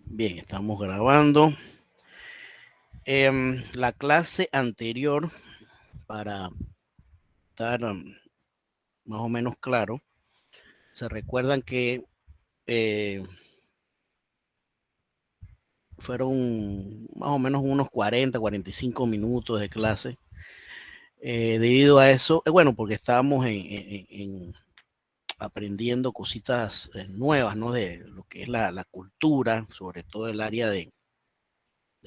Bien, estamos grabando. La clase anterior, para estar más o menos claro, se recuerdan que fueron más o menos unos 45 minutos de clase. Debido a eso, bueno, porque estábamos aprendiendo cositas nuevas, ¿no? De lo que es la cultura, sobre todo el área de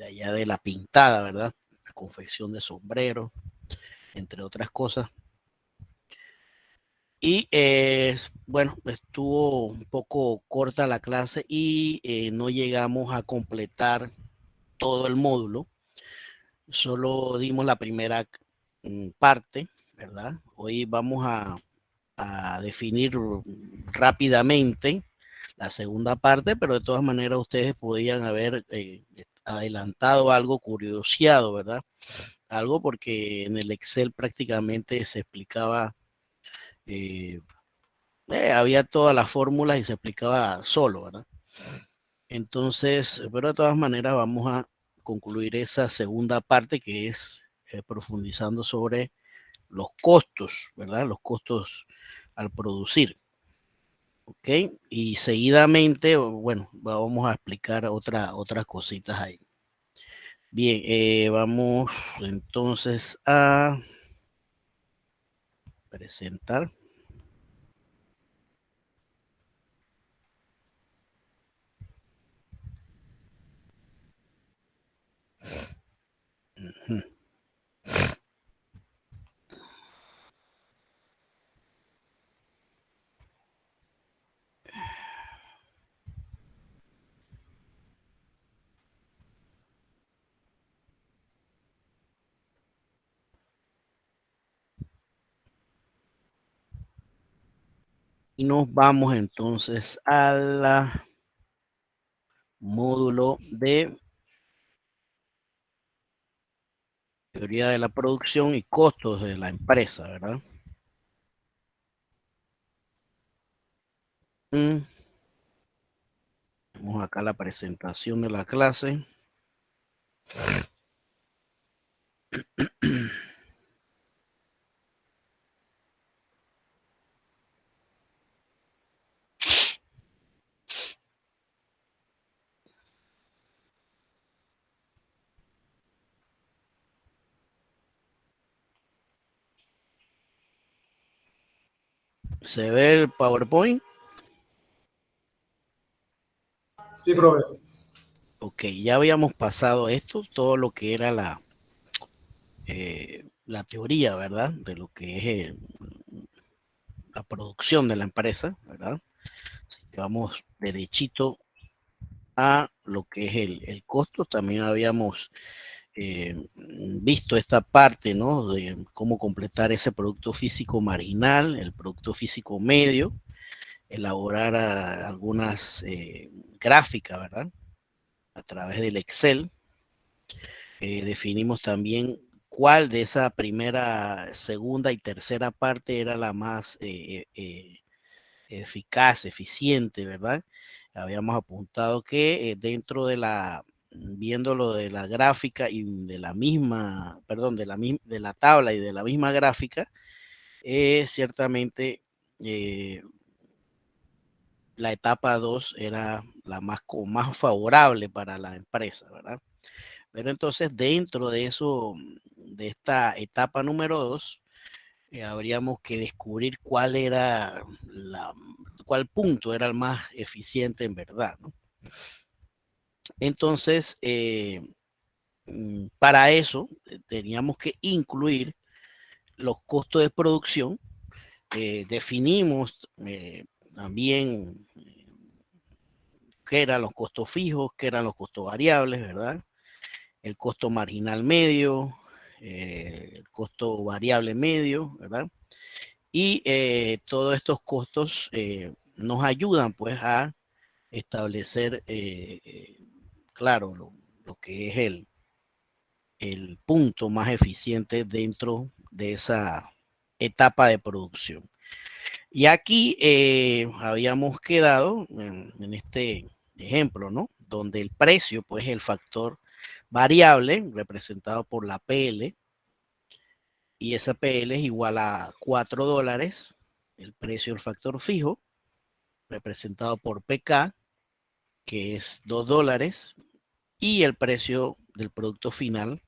allá de la pintada, ¿verdad? La confección de sombreros, entre otras cosas. Y bueno, estuvo un poco corta la clase y no llegamos a completar todo el módulo. Solo dimos la primera parte, ¿verdad? Hoy vamos a definir rápidamente la segunda parte, pero de todas maneras ustedes podían haber adelantado algo, curioseado, ¿verdad? Algo porque en el Excel prácticamente se explicaba, había todas las fórmulas y se explicaba solo, ¿verdad? Entonces, pero de todas maneras vamos a concluir esa segunda parte que es profundizando sobre los costos, ¿verdad? Los costos al producir. ¿Ok? Y seguidamente, bueno, vamos a explicar otras cositas ahí. Bien, vamos entonces a presentar. Ujú. Y nos vamos entonces al módulo de teoría de la producción y costos de la empresa, ¿verdad? Vemos acá la presentación de la clase. ¿Se ve el PowerPoint? Sí, profesor. Ok, ya habíamos pasado esto, todo lo que era la teoría, ¿verdad? De lo que es la producción de la empresa, ¿verdad? Así que vamos derechito a lo que es el costo. También habíamos visto esta parte, ¿no? De cómo completar ese producto físico marginal, el producto físico medio, elaborar algunas gráficas, ¿verdad? A través del Excel. Definimos también cuál de esa primera, segunda y tercera parte era la más eficaz, eficiente, ¿verdad? Habíamos apuntado que dentro de viendo lo de la gráfica y de la misma, perdón, de la tabla y de la misma gráfica, ciertamente la etapa 2 era la más favorable para la empresa, ¿verdad? Pero entonces dentro de eso, de esta etapa número 2, habríamos que descubrir cuál punto era el más eficiente en verdad, ¿no? Entonces, para eso teníamos que incluir los costos de producción. Definimos también qué eran los costos fijos, qué eran los costos variables, ¿verdad? El costo marginal medio, el costo variable medio, ¿verdad? Y todos estos costos nos ayudan pues a establecer, claro, lo que es el punto más eficiente dentro de esa etapa de producción. Y aquí habíamos quedado en este ejemplo, ¿no? Donde el precio, pues, es el factor variable representado por la PL, y esa PL es igual a $4, el precio del factor fijo, representado por PK, que es $2, y el precio del producto final,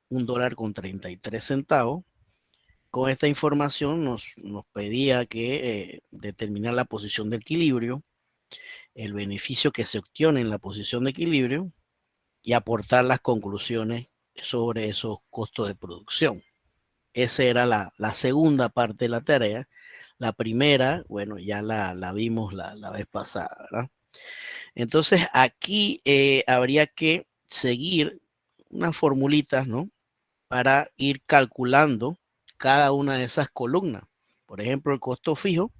$1.33. Con esta información nos pedía que determinar la posición de equilibrio, el beneficio que se obtiene en la posición de equilibrio y aportar las conclusiones sobre esos costos de producción. Esa era la segunda parte de la tarea. La primera, bueno, ya la vimos la vez pasada, ¿verdad? Entonces aquí habría que seguir unas formulitas, ¿no? Para ir calculando cada una de esas columnas. Por ejemplo, el costo fijo.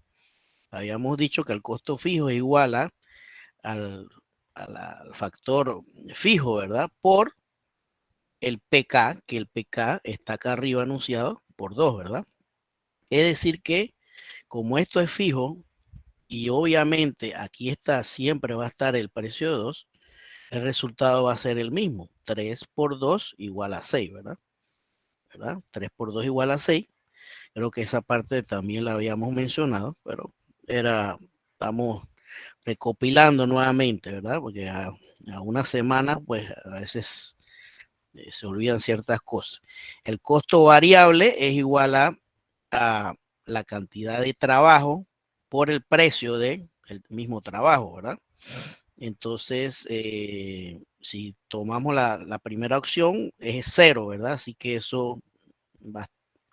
Habíamos dicho que el costo fijo es igual al factor fijo, ¿verdad? Por el PK, que el PK está acá arriba anunciado por 2, ¿verdad? Es decir que como esto es fijo y obviamente aquí está, siempre va a estar el precio de 2, el resultado va a ser el mismo. 3 por 2 igual a 6, ¿verdad? 3 por 2 igual a 6. Creo que esa parte también la habíamos mencionado, pero estamos recopilando nuevamente, ¿verdad? Porque a una semana, pues a veces se olvidan ciertas cosas. El costo variable es igual a la cantidad de trabajo por el precio del mismo trabajo, ¿verdad? Entonces, si tomamos la primera opción, es 0, ¿verdad? Así que eso va,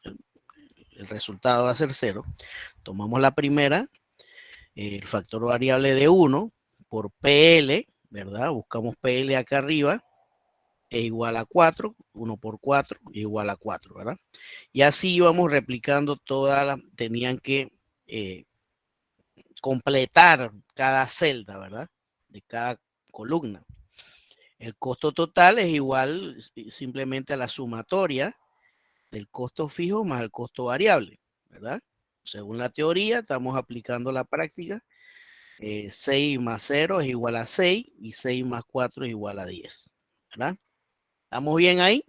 el resultado va a ser 0. Tomamos la primera, el factor variable de 1 por PL, ¿verdad? Buscamos PL acá arriba, es igual a 4, 1 por 4 es igual a 4, ¿verdad? Y así íbamos replicando todas tenían que completar cada celda, ¿verdad? De cada columna. El costo total es igual simplemente a la sumatoria del costo fijo más el costo variable, ¿verdad? Según la teoría, estamos aplicando la práctica. 6 más 0 es igual a 6 y 6 más 4 es igual a 10, ¿verdad? ¿Estamos bien ahí?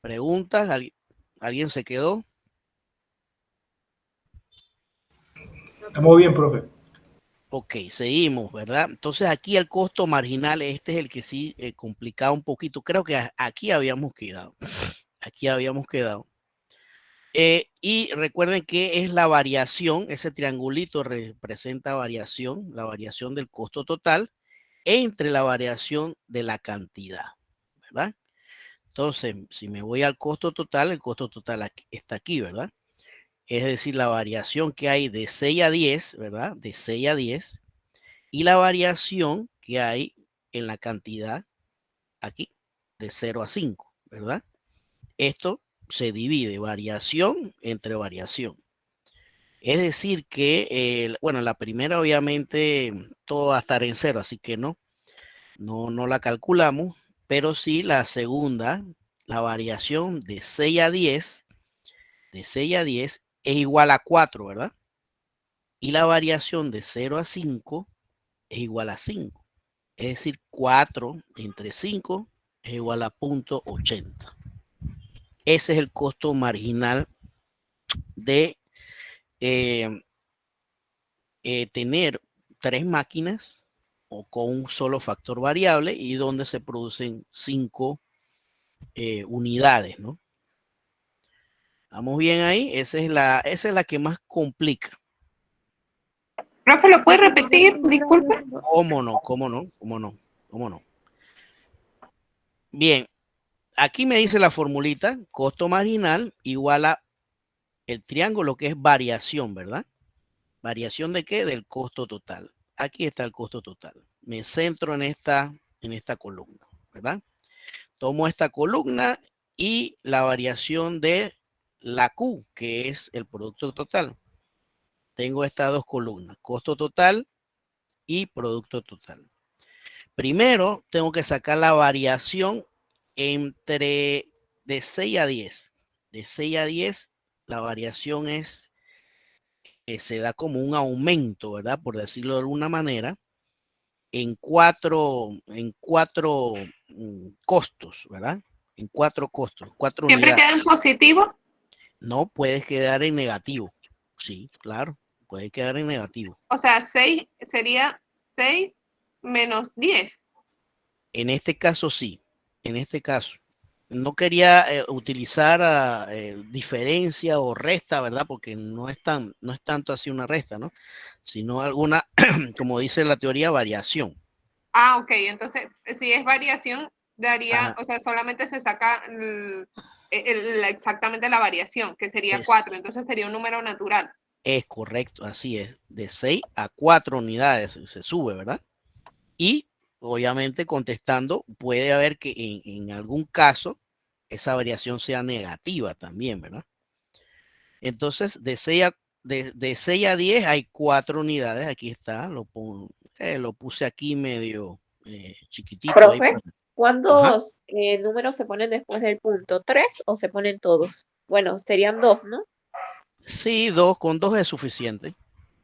¿Preguntas? ¿Alguien se quedó? Estamos bien, profe. Ok, seguimos, ¿verdad? Entonces aquí el costo marginal, este es el que sí complicaba un poquito. Creo que aquí habíamos quedado. Aquí habíamos quedado. Y recuerden que es la variación, ese triangulito representa variación, la variación del costo total entre la variación de la cantidad, ¿verdad? Entonces, si me voy al costo total, el costo total está aquí, ¿verdad? Es decir, la variación que hay de 6 a 10, ¿verdad? De 6 a 10, y la variación que hay en la cantidad aquí, de 0 a 5, ¿verdad? Esto se divide variación entre variación. Es decir que, bueno, la primera obviamente todo va a estar en 0, así que no la calculamos, pero sí la segunda, la variación de 6 a 10, es igual a 4, ¿verdad? Y la variación de 0 a 5 es igual a 5. Es decir, 4 entre 5 es igual a 0.80. Ese es el costo marginal de tener 3 máquinas o con un solo factor variable y donde se producen 5 unidades, ¿no? ¿Estamos bien ahí? Esa es la que más complica. Profe, ¿lo puede repetir? Disculpe. ¿Cómo no? ¿Cómo no? ¿Cómo no? ¿Cómo no? Bien, aquí me dice la formulita, costo marginal igual a el triángulo que es variación, ¿verdad? ¿Variación de qué? Del costo total. Aquí está el costo total. Me centro en esta columna, ¿verdad? Tomo esta columna y la variación de la Q, que es el producto total. Tengo estas dos columnas, costo total y producto total. Primero, tengo que sacar la variación entre de 6 a 10. De 6 a 10, la variación es, se da como un aumento, ¿verdad? Por decirlo de alguna manera, en cuatro costos, ¿verdad? En cuatro costos, cuatro ¿Siempre unidades. queda en positivo? No puedes quedar en negativo. Sí, claro, puede quedar en negativo. O sea, 6 sería 6 menos 10. En este caso sí, en este caso. No quería utilizar diferencia o resta, ¿verdad? Porque no es tanto así una resta, ¿no? Sino alguna, como dice la teoría, variación. Ah, ok. Entonces, si es variación, daría, Ajá, o sea, solamente se saca exactamente la variación, que sería es, 4. Entonces sería un número natural. es correcto, así es. De 6 a 4 unidades se sube, ¿verdad? Y obviamente contestando, puede haber que en algún caso esa variación sea negativa también, ¿verdad? Entonces, de 6 a 10 hay 4 unidades. Aquí está, lo puse aquí medio chiquitito. Ahí Profe, Ajá. ¿cuántos números se ponen después del punto? ¿Tres o se ponen todos? Bueno, serían dos, ¿no? Sí, con 2 es suficiente.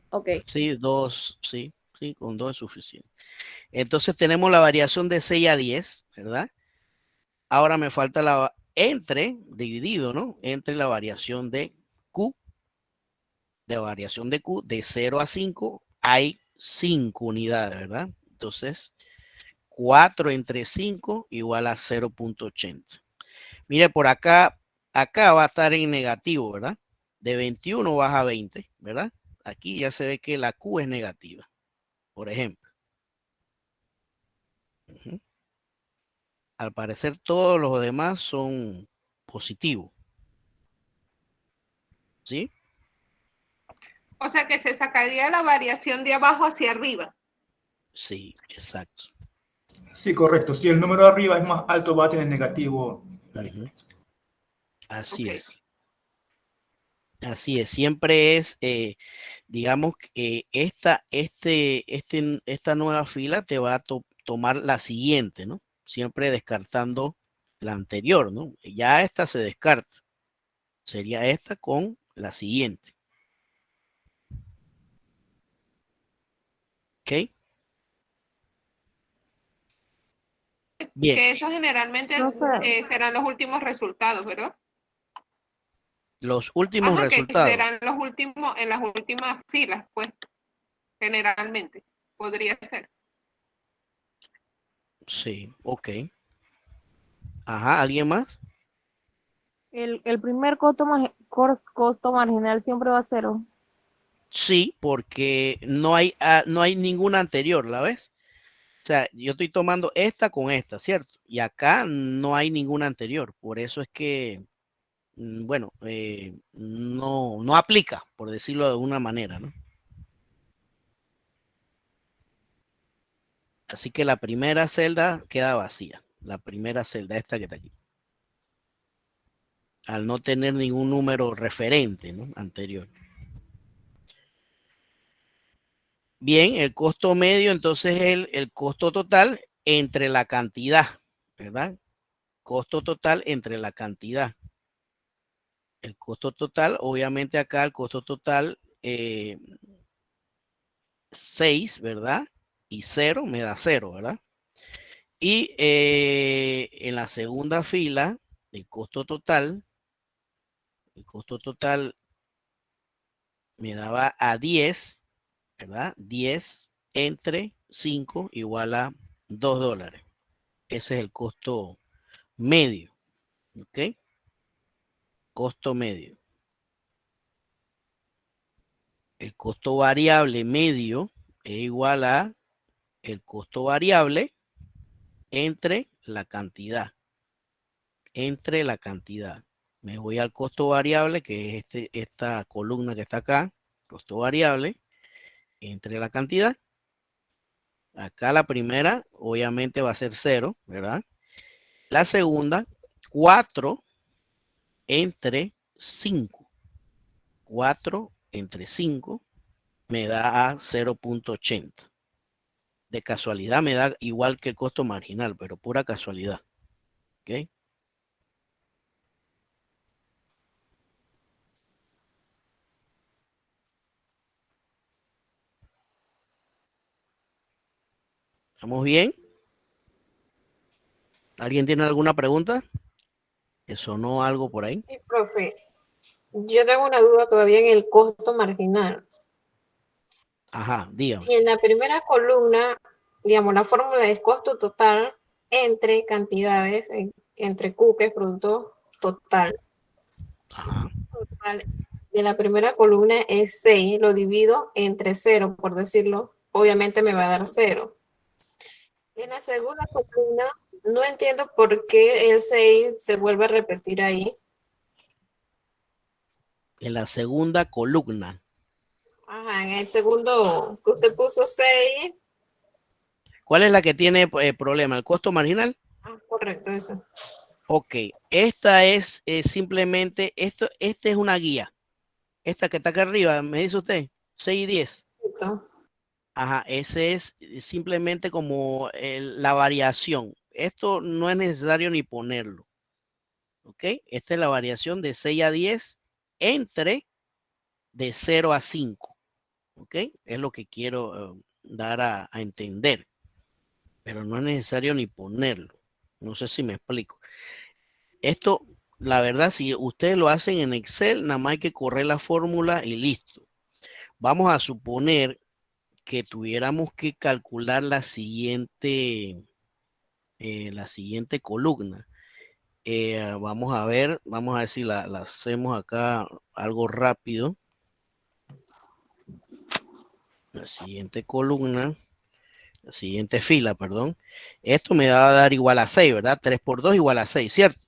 Ok. Sí, sí, con 2 es suficiente. Entonces tenemos la variación de 6 a 10, ¿verdad? Ahora me falta dividido, ¿no? Entre la variación de Q, de 0 a 5, hay 5 unidades, ¿verdad? Entonces, 4 entre 5 igual a 0.80. Mire, por acá va a estar en negativo, ¿verdad? De 21 baja a 20, ¿verdad? Aquí ya se ve que la Q es negativa, por ejemplo. Ujú. Al parecer todos los demás son positivos, ¿sí? O sea, que se sacaría la variación de abajo hacia arriba. Sí, exacto. Sí, correcto. Si el número de arriba es más alto, va a tener negativo la Ujú. diferencia. Así Ok. es. Así es. Siempre es, digamos, que esta nueva fila te va a tomar la siguiente, ¿no? Siempre descartando la anterior, ¿no? Ya esta se descarta. Sería esta con la siguiente. ¿Ok? Bien. Que eso generalmente Profe, serán los últimos resultados, ¿verdad? Los últimos Ajá, que resultados. serán los últimos, en las últimas filas, pues, generalmente. Podría ser. Sí, ok. Ajá, ¿alguien más? el primer costo marginal siempre va a cero. Sí, porque no hay ninguna anterior, ¿la ves? O sea, yo estoy tomando esta con esta, ¿cierto? Y acá no hay ninguna anterior. Por eso es que, bueno, no aplica, por decirlo de alguna manera, ¿no? Así que la primera celda queda vacía. La primera celda, esta que está aquí. Al no tener ningún número referente, ¿no? Anterior. Bien, el costo medio, entonces el costo total entre la cantidad, ¿verdad? Costo total entre la cantidad. El costo total, obviamente acá el costo total 6, ¿verdad? Y 0 me da 0, ¿verdad? Y en la segunda fila, el costo total me daba a 10, ¿verdad? 10 entre 5 igual a $2. Ese es el costo medio, ¿ok? Costo medio. El costo variable medio es igual a el costo variable entre la cantidad. Entre la cantidad. Me voy al costo variable, que es esta columna que está acá. Costo variable entre la cantidad. Acá la primera, obviamente, va a ser 0, ¿verdad? La segunda, 4 entre 5. 4 entre 5 me da a 0.80. De casualidad me da igual que el costo marginal, pero pura casualidad. ¿Ok? ¿Estamos bien? ¿Alguien tiene alguna pregunta? ¿Que sonó algo por ahí? Sí, profe. Yo tengo una duda todavía en el costo marginal. Ajá, dígame. Si en la primera columna, digamos, la fórmula es costo total entre cantidades, entre Q, que es producto total. Ajá. Total de la primera columna es 6, lo divido entre 0, por decirlo, obviamente me va a dar 0. En la segunda columna, no entiendo por qué el 6 se vuelve a repetir ahí. En la segunda columna. Ajá, en el segundo que usted puso 6. ¿Cuál es la que tiene problema? ¿El costo marginal? Ah, correcto, eso. Ok, esta es simplemente, esta es una guía. Esta que está acá arriba, me dice usted, 6 y 10. Perfecto. Ajá, ese es simplemente como la variación. Esto no es necesario ni ponerlo. ¿Ok? Esta es la variación de 6 a 10 entre de 0 a 5. ¿Ok? Es lo que quiero dar a entender. Pero no es necesario ni ponerlo. No sé si me explico. Esto, la verdad, si ustedes lo hacen en Excel, nada más hay que correr la fórmula y listo. Vamos a suponer que tuviéramos que calcular la siguiente columna. Vamos a ver si la hacemos acá algo rápido. La siguiente columna, la siguiente fila, perdón. Esto me va a dar igual a 6, ¿verdad? 3 por 2 igual a 6, ¿cierto?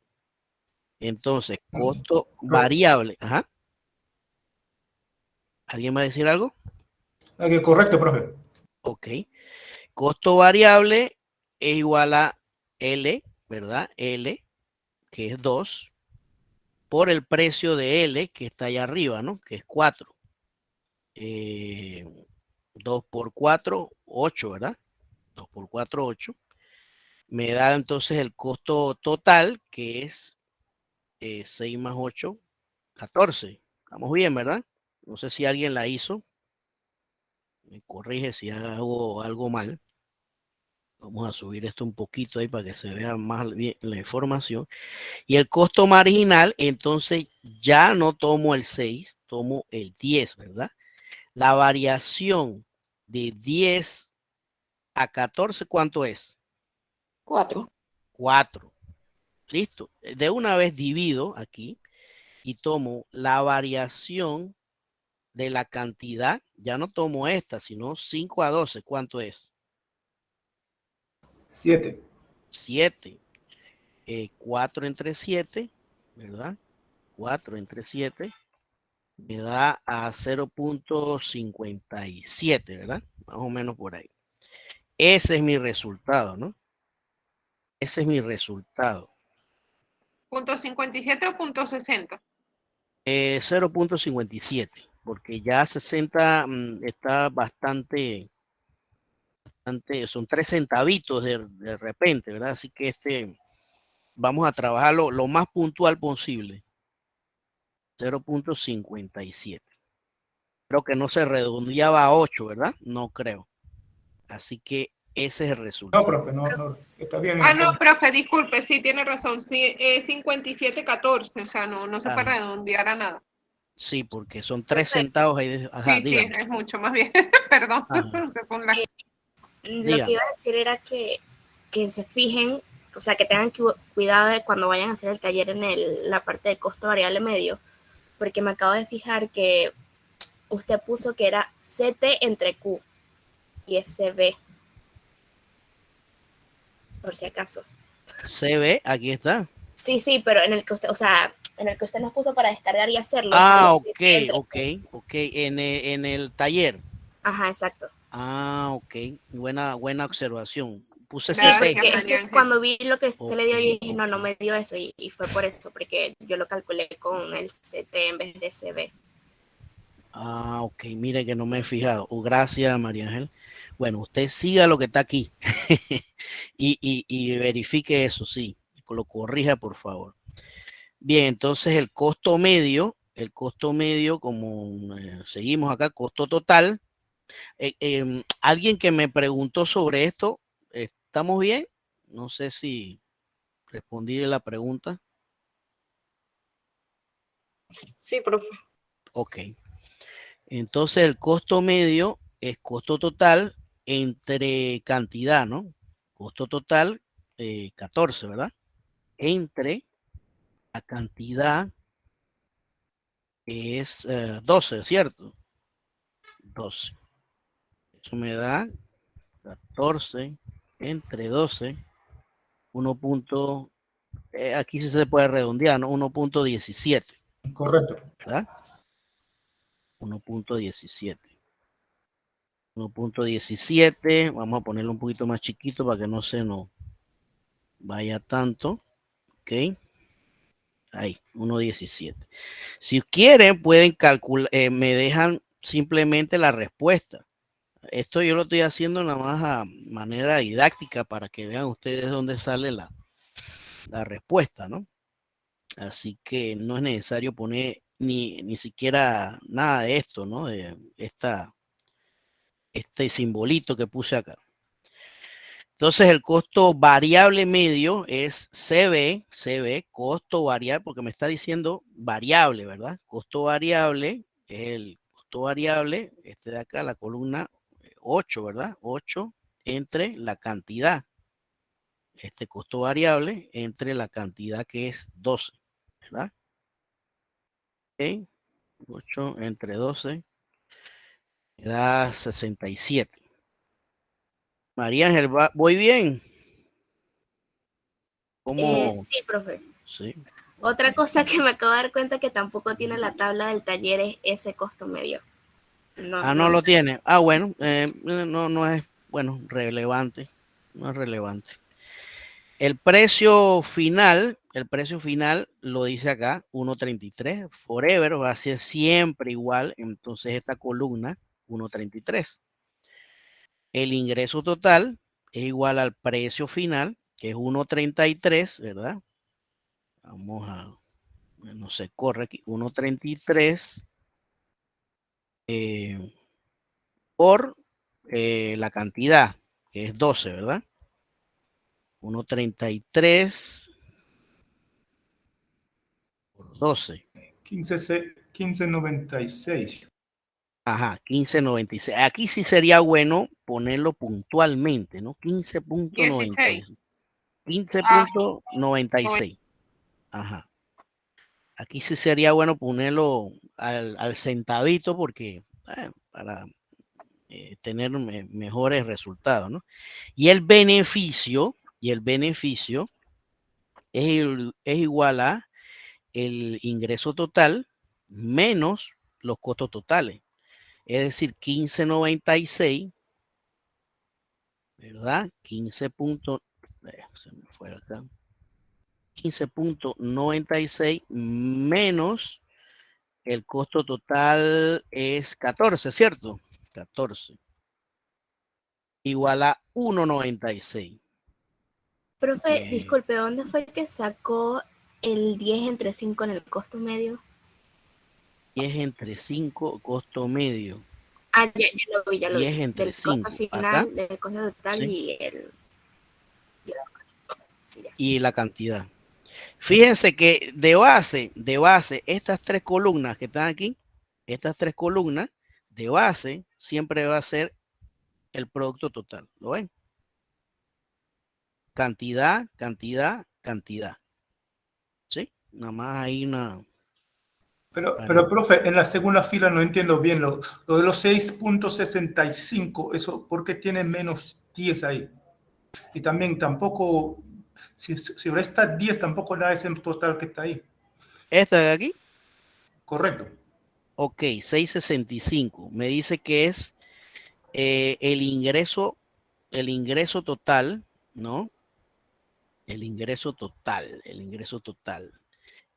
Entonces, costo variable. Ajá. ¿Alguien va a decir algo? Correcto, profe. Ok. Costo variable es igual a L, ¿verdad? L, que es 2, por el precio de L, que está allá arriba, ¿no? Que es 4. 2 por 4, 8, ¿verdad? 2 por 4, 8. Me da entonces el costo total, que es 6 más 8, 14. Estamos bien, ¿verdad? No sé si alguien la hizo. Me corrige si hago algo mal. Vamos a subir esto un poquito ahí para que se vea más bien la información. Y el costo marginal, entonces ya no tomo el 6, tomo el 10, ¿verdad? La variación de 10 a 14, ¿cuánto es? 4. 4. Listo. De una vez divido aquí y tomo la variación de la cantidad. Ya no tomo esta, sino 5 a 12. ¿Cuánto es? 7. 7. 4 entre 7, ¿verdad? 4 entre 7 me da a 0.57, ¿verdad? Más o menos por ahí. Ese es mi resultado, ¿no? Ese es mi resultado. ¿Punto 57 o punto 60? 0.57, porque ya 60 está bastante, son 3 centavitos de repente, ¿verdad? Así que vamos a trabajarlo lo más puntual posible. 0.57. Creo que no se redondeaba a 8, ¿verdad? No creo. Así que ese es el No, resultado. profe, no. Está bien. Ah, no, profe, disculpe, sí, tiene razón. Sí, es 57.14, o sea, no se puede redondear a nada. Sí, porque son 3 centavos ahí. Ajá, Sí, dígame. es mucho más bien. Perdón, se pone la... Lo que iba a decir era que se fijen, o sea, que tengan cuidado de cuando vayan a hacer el taller en la parte de costo variable medio, porque me acabo de fijar que usted puso que era CT entre Q y es CB, por si acaso. CB, aquí está. Sí, pero en el que usted, o sea, en el que usted nos puso para descargar y hacerlo. Ah, ok. En el taller. Ajá, exacto. Ah, ok. Buena observación. Puse Sí, CT. porque es que cuando vi lo que usted le dio, dije, no me dio eso, y fue por eso, porque yo lo calculé con el CT en vez de CB. Ah, ok, mire que no me he fijado. Gracias, María Ángel. Bueno, usted siga lo que está aquí y verifique eso, sí. Lo corrija, por favor. Bien, entonces el costo medio, como seguimos acá, costo total. Alguien que me preguntó sobre esto, ¿Estamos bien? No sé si respondí la pregunta. Sí, profe. Ok. Entonces el costo medio es costo total entre cantidad, ¿no? Costo total 14, ¿verdad? Entre la cantidad es 12, ¿cierto? 12. Eso me da 14 entre 12, 1. Aquí sí se puede redondear, ¿no? 1.17, Correcto. ¿verdad? 1.17. 1.17, vamos a ponerlo un poquito más chiquito para que no se nos vaya tanto, ¿ok? Ahí, 1.17. Si quieren, pueden calcular, me dejan simplemente la respuesta. Esto yo lo estoy haciendo nada más a manera didáctica para que vean ustedes dónde sale la respuesta, ¿no? Así que no es necesario poner ni siquiera nada de esto, ¿no? De este simbolito que puse acá. Entonces el costo variable medio es CB, costo variable, porque me está diciendo variable, ¿verdad? Costo variable es el costo variable, este de acá, la columna 8, ¿verdad? 8 entre la cantidad. Este costo variable entre la cantidad que es 12, ¿verdad? Ok, 8 entre 12 me da 67. María Ángel, ¿voy bien? ¿Cómo? Sí, profe. Sí. Otra cosa que me acabo de dar cuenta que tampoco tiene la tabla del taller es ese costo medio. No lo tiene. Bueno, no es, bueno, relevante. No es relevante. El precio final lo dice acá, 1.33. Forever va a ser siempre igual. Entonces esta columna, 1.33. El ingreso total es igual al precio final, que es 1.33, ¿verdad? Vamos a, no se corre aquí, 1.33 por la cantidad, que es 12, ¿verdad? 1.33 por 12. 15.96. Ajá, 15.96. Aquí sí sería bueno ponerlo puntualmente, ¿no? 15.96. 15.96. Ajá. Aquí sí sería bueno ponerlo al centavito porque para tener mejores resultados, ¿no? Y el beneficio es igual a el ingreso total menos los costos totales. Es decir, 15.96, ¿verdad? 15.96 menos el costo total es 14, ¿cierto? 14. Igual a 1.96. Profe, disculpe, ¿dónde fue que sacó el 10 entre 5 en el costo medio? 10 entre 5, costo medio. Ya lo vi, ya lo 10 vi. entre Del 5. costo final, Acá. del costo total Sí. Sí, ya. Y la cantidad. Fíjense que de base, estas tres columnas que están aquí, estas tres columnas de base siempre va a ser el producto total. ¿Lo ven? Cantidad, cantidad, cantidad. ¿Sí? Nada más hay una... Pero, profe, en la segunda fila no entiendo bien lo de los 6.65, eso, ¿por qué tiene menos 10 ahí? Y también tampoco, si resta 10, tampoco da ese total que está ahí. ¿Esta de aquí? Correcto. Ok, 665. Me dice que es el ingreso total, ¿no? El ingreso total.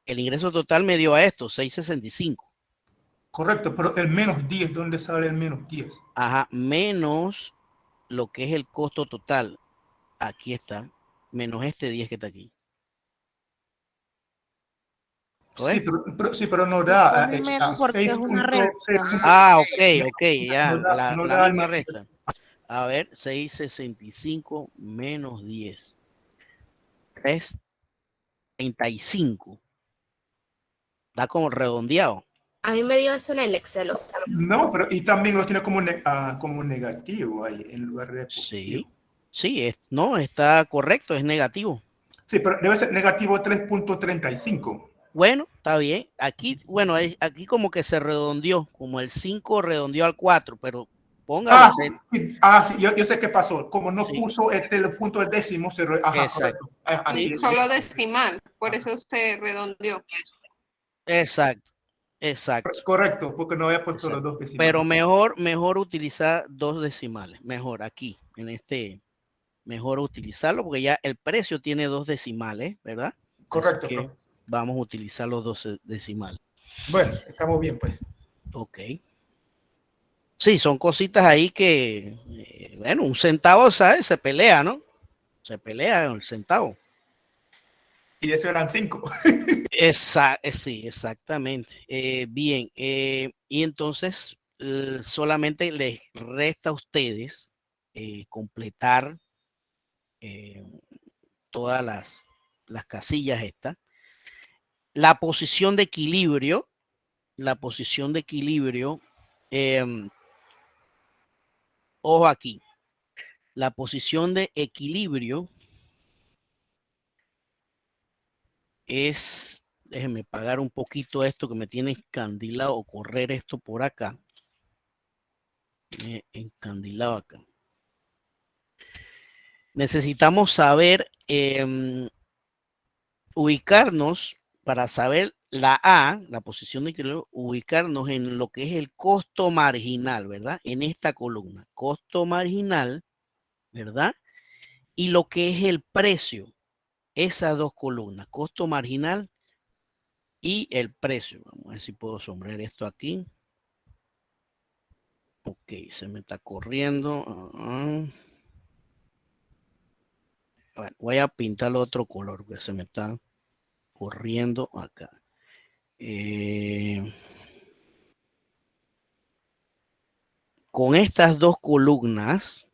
El ingreso total me dio a esto, 665. Correcto, pero el menos 10, ¿dónde sale el menos 10? Ajá, menos lo que es el costo total. Aquí está, menos este 10 que está aquí. Sí, pero no da. Pone menos porque es una recta. Ok, ya, no da la misma resta. A ver, 665 menos 10. 335. Da como redondeado. A mí me dio eso en el Excel. O sea, No, pero y también lo tiene como, como negativo ahí en lugar de positivo. Sí, no, está correcto, es negativo. Sí, pero debe ser negativo 3.35. Bueno, está bien. Aquí, bueno, aquí como que se redondeó, como el 5 redondeó al 4, pero póngalo. Sí, yo sé qué pasó. Como no puso el punto de décimo, ajá, exacto. Correcto. Así es. Solo decimal, por eso se redondeó. Exacto. Correcto, porque no había puesto los 2 decimales. Pero mejor utilizar 2 decimales. Mejor aquí, mejor utilizarlo porque ya el precio tiene 2 decimales, ¿verdad? Correcto. Así que vamos a utilizar los 2 decimales. Bueno, estamos bien, pues. Ok. Sí, son cositas ahí que, bueno, un centavo, ¿sabes? Se pelea, ¿no? Se pelea el centavo. Y eso eran 5. Sí, exactamente. Bien, y entonces solamente les resta a ustedes completar todas las casillas estas. La posición de equilibrio, ojo aquí, la posición de equilibrio es, déjenme pagar un poquito esto que me tiene encandilado o correr esto por acá. Encandilado acá. Necesitamos saber ubicarnos para saber la posición de equilibrio, ubicarnos en lo que es el costo marginal, ¿verdad? En esta columna, costo marginal, ¿verdad? Y lo que es el precio, esas dos columnas, costo marginal y el precio. Vamos a ver si puedo sombrear esto aquí. Ok, se me está corriendo. Bueno, voy a pintar otro color que se me está corriendo acá. Con estas dos columnas,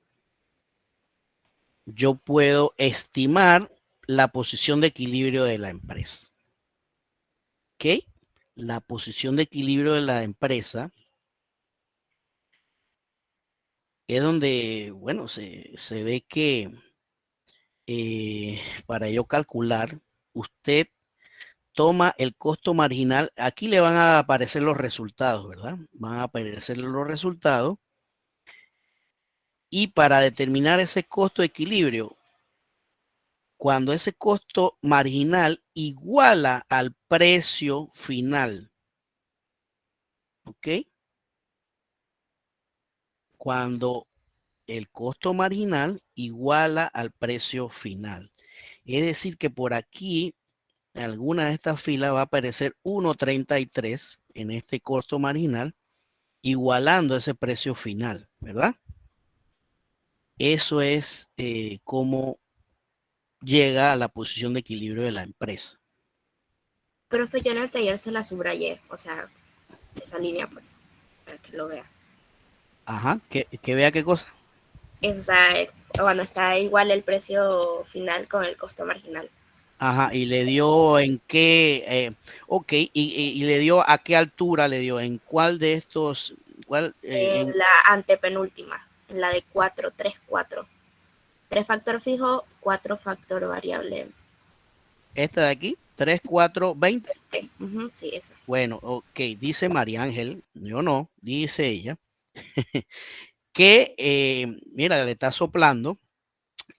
yo puedo estimar la posición de equilibrio de la empresa. ¿Ok? La posición de equilibrio de la empresa es donde, bueno, se ve que para yo calcular, usted toma el costo marginal. Aquí le van a aparecer los resultados, ¿verdad? Van a aparecer los resultados. Y para determinar ese costo de equilibrio, cuando ese costo marginal iguala al precio final, ¿ok? Cuando el costo marginal iguala al precio final. Es decir, que por aquí, en alguna de estas filas va a aparecer 1.33 en este costo marginal, igualando ese precio final, ¿verdad? Eso es cómo llega a la posición de equilibrio de la empresa. Profe, yo en el taller se la subrayé, o sea, esa línea, pues, para que lo vea. Ajá, que vea qué cosa. Eso, o sea, cuando está igual el precio final con el costo marginal. Ajá, y le dio en qué, ok, y le dio a qué altura le dio, en cuál de estos, en la antepenúltima, en la de 4, 3, 4. 3 factor fijo, 4 factor variable. Esta de aquí, 3, 4, 20. Sí, sí, esa. Bueno, ok, dice María Ángel, yo no, dice ella, que, mira, le está soplando,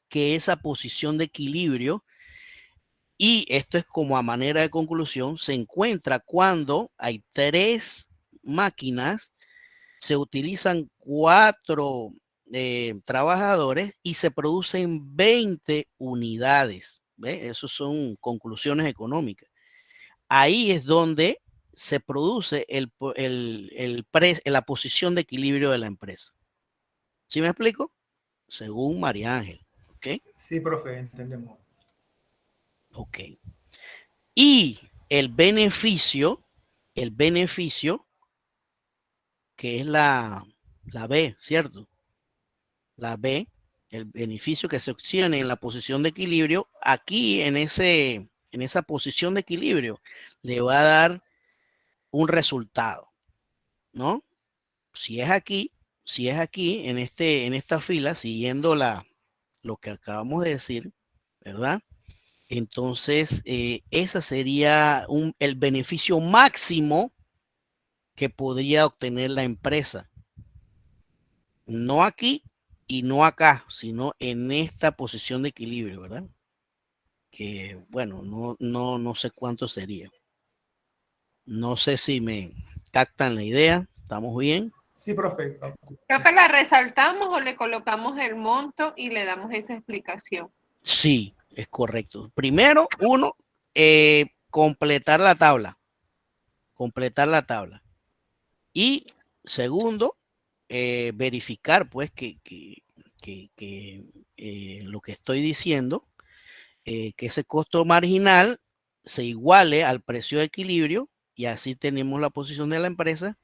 que esa posición de equilibrio, y esto es como a manera de conclusión, se encuentra cuando hay 3 máquinas, se utilizan 4 trabajadores y se producen 20 unidades. ¿Ve? Esas son conclusiones económicas. Ahí es donde se produce la posición de equilibrio de la empresa. ¿Sí me explico? Según María Ángel. ¿Ok? Sí, profe, entendemos. Ok. Y el beneficio, que es la B, ¿cierto? la B, el beneficio que se obtiene en la posición de equilibrio, aquí en esa posición de equilibrio le va a dar un resultado, ¿no? Si es aquí en esta fila, siguiendo lo que acabamos de decir, ¿verdad? Entonces, ese sería el beneficio máximo que podría obtener la empresa. No aquí y no acá, sino en esta posición de equilibrio, ¿verdad? Que, bueno, no sé cuánto sería. No sé si me captan la idea. ¿Estamos bien? Sí, profe. Profe, ¿la resaltamos o le colocamos el monto y le damos esa explicación? Sí, es correcto. Primero, uno, completar la tabla. Completar la tabla. Y segundo, verificar pues que lo que estoy diciendo, que ese costo marginal se iguale al precio de equilibrio y así tenemos la posición de la empresa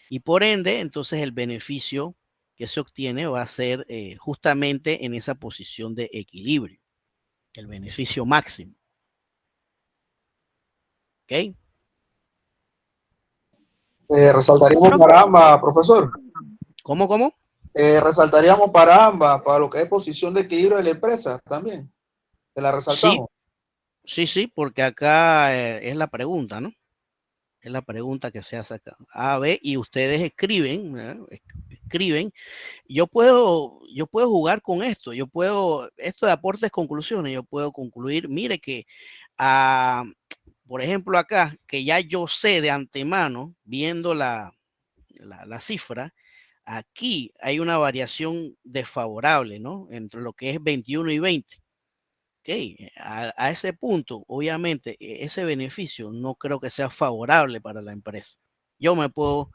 y por ende entonces el beneficio que se obtiene va a ser justamente en esa posición de equilibrio, el beneficio máximo. ¿Ok? Resaltaríamos para ambas, profesor. ¿Cómo? Resaltaríamos para ambas, para lo que es posición de equilibrio de la empresa también. Te la resaltamos. Sí, porque acá es la pregunta, ¿no? Es la pregunta que se hace acá. A, B, y ustedes escriben, ¿verdad? Escriben. Yo puedo jugar con esto. Esto de aportes, conclusiones, yo puedo concluir, mire que, por ejemplo, acá, que ya yo sé de antemano, viendo la cifra, aquí hay una variación desfavorable, ¿no? Entre lo que es 21 y 20. Ok, a ese punto, obviamente, ese beneficio no creo que sea favorable para la empresa. Yo me puedo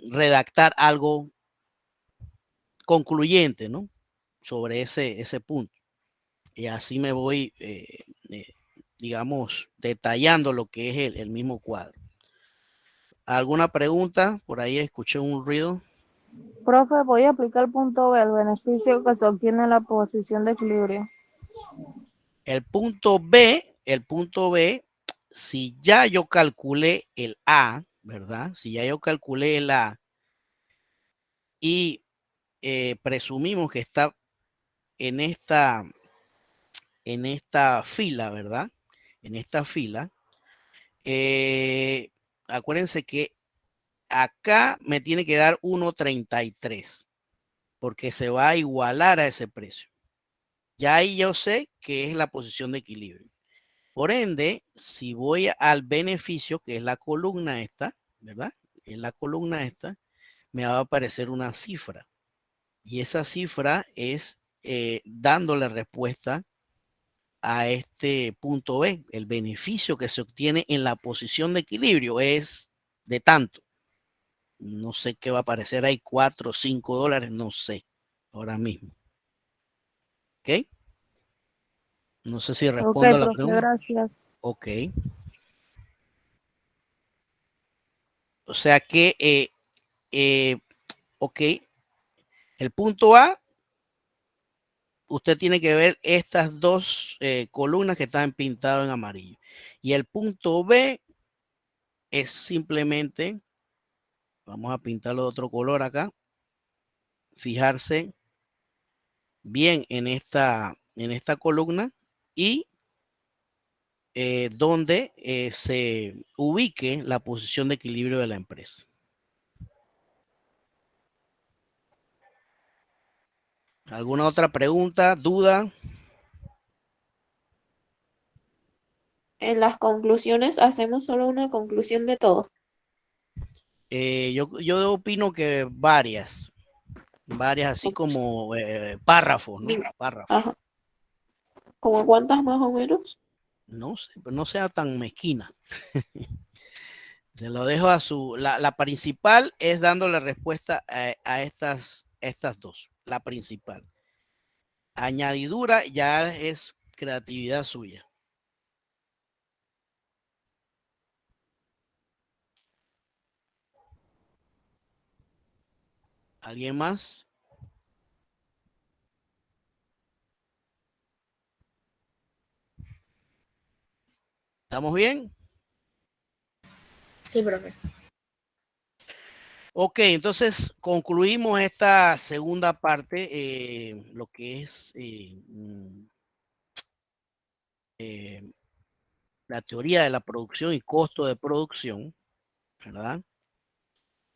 redactar algo concluyente, ¿no? Sobre ese punto. Y así me voy, digamos, detallando lo que es el mismo cuadro. ¿Alguna pregunta? Por ahí escuché un ruido. Profe, voy a aplicar el punto B, el beneficio que se obtiene en la posición de equilibrio. El punto B, si ya yo calculé el A, ¿verdad? Si ya yo calculé el A y presumimos que está en esta fila, ¿verdad? En esta fila, acuérdense que acá me tiene que dar 1.33 porque se va a igualar a ese precio. Ya ahí yo sé que es la posición de equilibrio. Por ende, si voy al beneficio, que es la columna esta, ¿verdad? En la columna esta, me va a aparecer una cifra. Y esa cifra es dándole respuesta a este punto B. El beneficio que se obtiene en la posición de equilibrio es de tanto. No sé qué va a aparecer ahí, 4 o 5 dólares, no sé, ahora mismo. ¿Ok? No sé si Ok, respondo a la profe, pregunta. gracias. Ok. O sea que, ok, el punto A, usted tiene que ver estas dos columnas que están pintadas en amarillo. Y el punto B es simplemente, vamos a pintarlo de otro color acá, fijarse bien en esta columna y donde se ubique la posición de equilibrio de la empresa. ¿Alguna otra pregunta, duda? En las conclusiones hacemos solo una conclusión de todo. Yo opino que varias así como párrafos, ¿no? Mira, Párrafos. ajá. ¿Como cuántas más o menos? No sé, pero no sea tan mezquina. Se lo dejo a la principal es dándole respuesta a estas dos, la principal. Añadidura ya es creatividad suya. ¿Alguien más? ¿Estamos bien? Sí, profe. Ok, entonces concluimos esta segunda parte, lo que es la teoría de la producción y costo de producción, ¿verdad?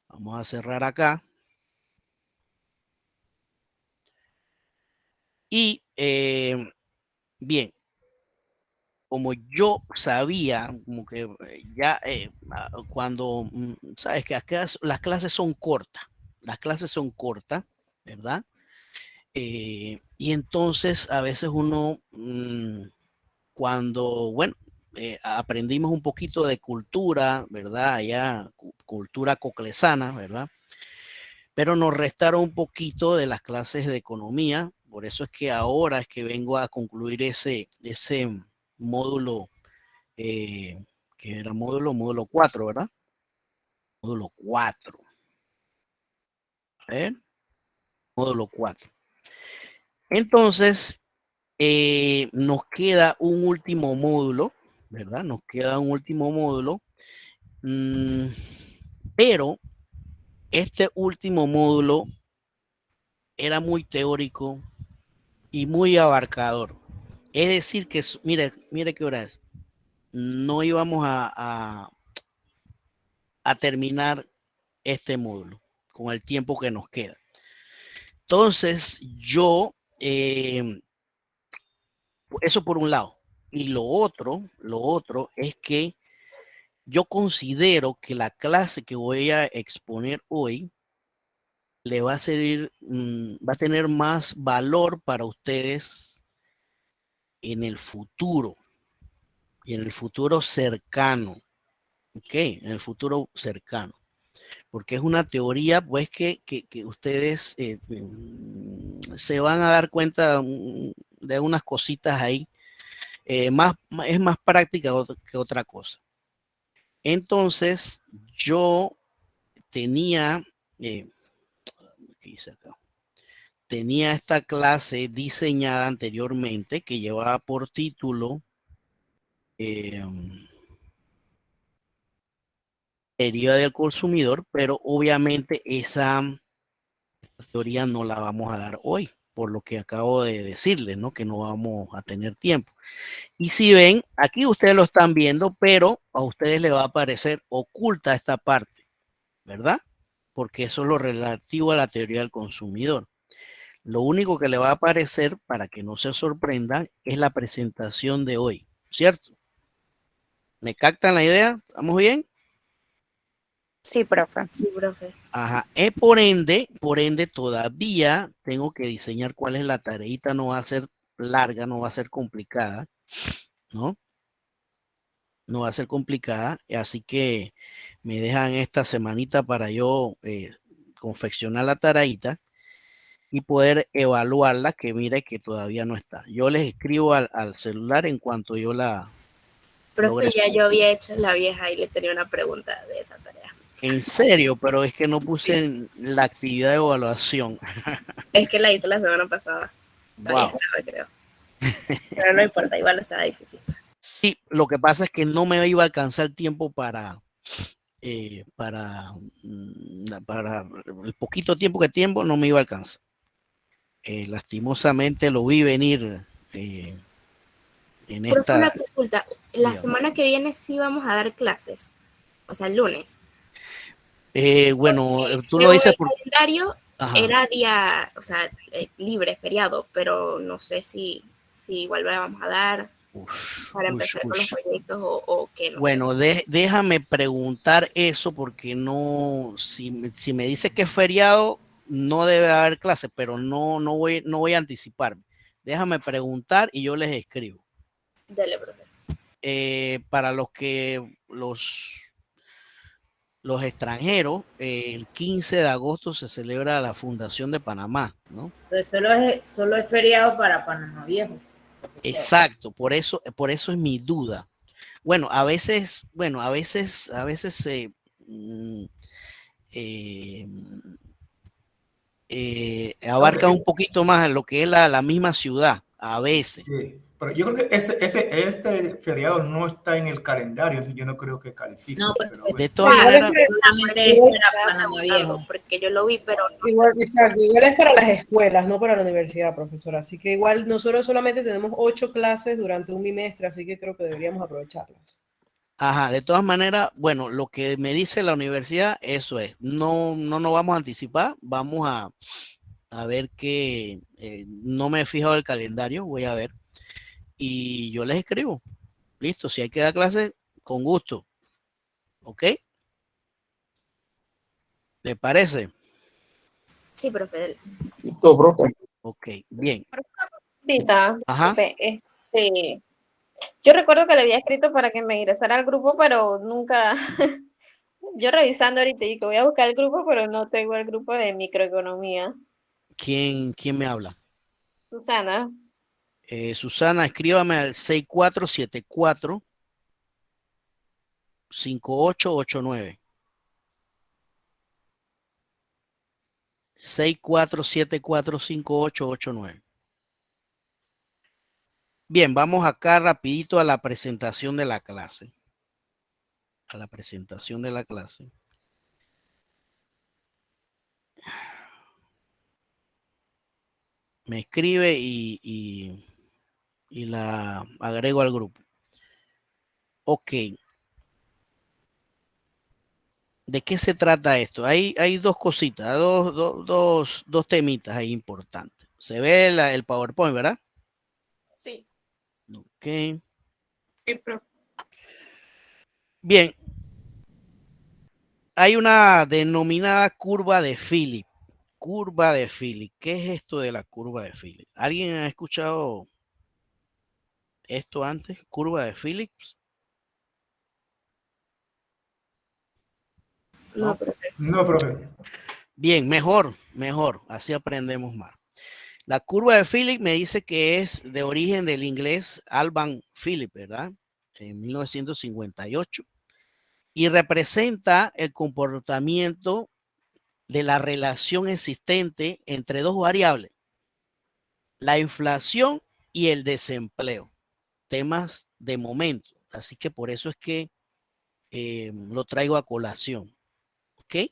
Vamos a cerrar acá. Y bien, como yo sabía, como que ya cuando, sabes que acá las clases son cortas, ¿verdad? Y entonces a veces uno, cuando, bueno, aprendimos un poquito de cultura, ¿verdad? Allá, cultura coclesana, ¿verdad? Pero nos restaron un poquito de las clases de economía. Por eso es que ahora es que vengo a concluir ese módulo, que era módulo 4, ¿verdad? Módulo 4. A ver, módulo 4. Entonces, nos queda un último módulo, ¿verdad? Nos queda un último módulo, pero este último módulo era muy teórico y muy abarcador. Es decir, que mire qué hora es. No íbamos a terminar este módulo con el tiempo que nos queda. Entonces, yo, eso por un lado. Y lo otro es que yo considero que la clase que voy a exponer hoy le va a servir, va a tener más valor para ustedes en el futuro y en el futuro cercano. Ok, en el futuro cercano. Porque es una teoría, pues, que ustedes se van a dar cuenta de unas cositas ahí. Es más práctica que otra cosa. Entonces, yo tenía, ¿qué hice acá? Tenía esta clase diseñada anteriormente que llevaba por título teoría del consumidor, pero obviamente esa teoría no la vamos a dar hoy, por lo que acabo de decirles, ¿no? Que no vamos a tener tiempo. Y si ven, aquí ustedes lo están viendo, pero a ustedes les va a parecer oculta esta parte, ¿verdad? Porque eso es lo relativo a la teoría del consumidor. Lo único que le va a aparecer, para que no se sorprendan, es la presentación de hoy, ¿cierto? ¿Me captan la idea? ¿Estamos bien? Sí, profe. Sí, profe. Ajá. Por ende, todavía tengo que diseñar cuál es la tareita. No va a ser larga, no va a ser complicada, ¿no? No va a ser complicada. Así que me dejan esta semanita para yo confeccionar la tareita y poder evaluarla, que mire que todavía no está. Yo les escribo al celular en cuanto yo la Profe, logre. ya yo había hecho la vieja y le tenía una pregunta de esa tarea. En serio, pero es que no puse la actividad de evaluación. Es que la hice la semana pasada. Todavía Wow. estaba, creo. Pero no importa, igual estaba difícil. Sí, lo que pasa es que no me iba a alcanzar el tiempo para el poquito tiempo que tiempo no me iba a alcanzar. Lastimosamente lo vi venir en Profe, una esta. consulta. La Dígame. semana que viene sí vamos a dar clases. O sea, el lunes. Bueno, tú Según lo dices el por. calendario, Ajá. era día, o sea, libre, feriado, pero no sé si igual le vamos a dar para empezar con los proyectos o qué, no bueno, sé. déjame preguntar eso porque no, si me dice que es feriado, no debe haber clase, pero no voy a anticiparme. Déjame preguntar y yo les escribo. Dele, profe. Para los extranjeros, el 15 de agosto se celebra la fundación de Panamá, ¿no? Entonces solo es feriado para Panamá Viejos. Exacto, por eso es mi duda. Bueno, a veces abarca un poquito más lo que es la misma ciudad, a veces. Sí, Pero yo creo que este feriado no está en el calendario, así yo no creo que califique. No, pero bueno. De todas maneras, solamente es para Panamá Viejo. Porque yo lo vi, pero no. Igual, exacto, igual es para las escuelas, no para la universidad, profesora. Así que igual nosotros solamente tenemos 8 clases durante un bimestre, así que creo que deberíamos aprovecharlas. ajá, de todas maneras, bueno, lo que me dice la universidad, eso es. No nos vamos a anticipar, vamos a ver que no me he fijado el calendario, voy a ver. Y yo les escribo. Listo, si hay que dar clase, con gusto. ¿Ok? ¿Le parece? Sí, profe. Listo, profe. Ok, bien. Ahorita, Ajá. profe, yo recuerdo que le había escrito para que me ingresara al grupo, pero nunca, yo revisando ahorita y que voy a buscar el grupo, pero no tengo el grupo de microeconomía. ¿Quién me habla? Susana, Susana, escríbame al 6474 5889. 64745889. Bien, vamos acá rapidito a la presentación de la clase. A la presentación de la clase. Me escribe y la agrego al grupo. Ok. ¿De qué se trata esto? Hay dos cositas, dos temitas ahí importantes. Se ve el PowerPoint, ¿verdad? sí. Ok. Sí, profe. Bien. Hay una denominada curva de Philip. Curva de Philip. ¿Qué es esto de la curva de Philip? ¿Alguien ha escuchado esto antes? Curva de Phillips. No, profe. No, profe. Bien, mejor. Así aprendemos más. La curva de Phillips me dice que es de origen del inglés Alban Phillips, ¿verdad? En 1958. Y representa el comportamiento de la relación existente entre dos variables, la inflación y el desempleo, temas de momento. Así que por eso es que lo traigo a colación. ¿Ok?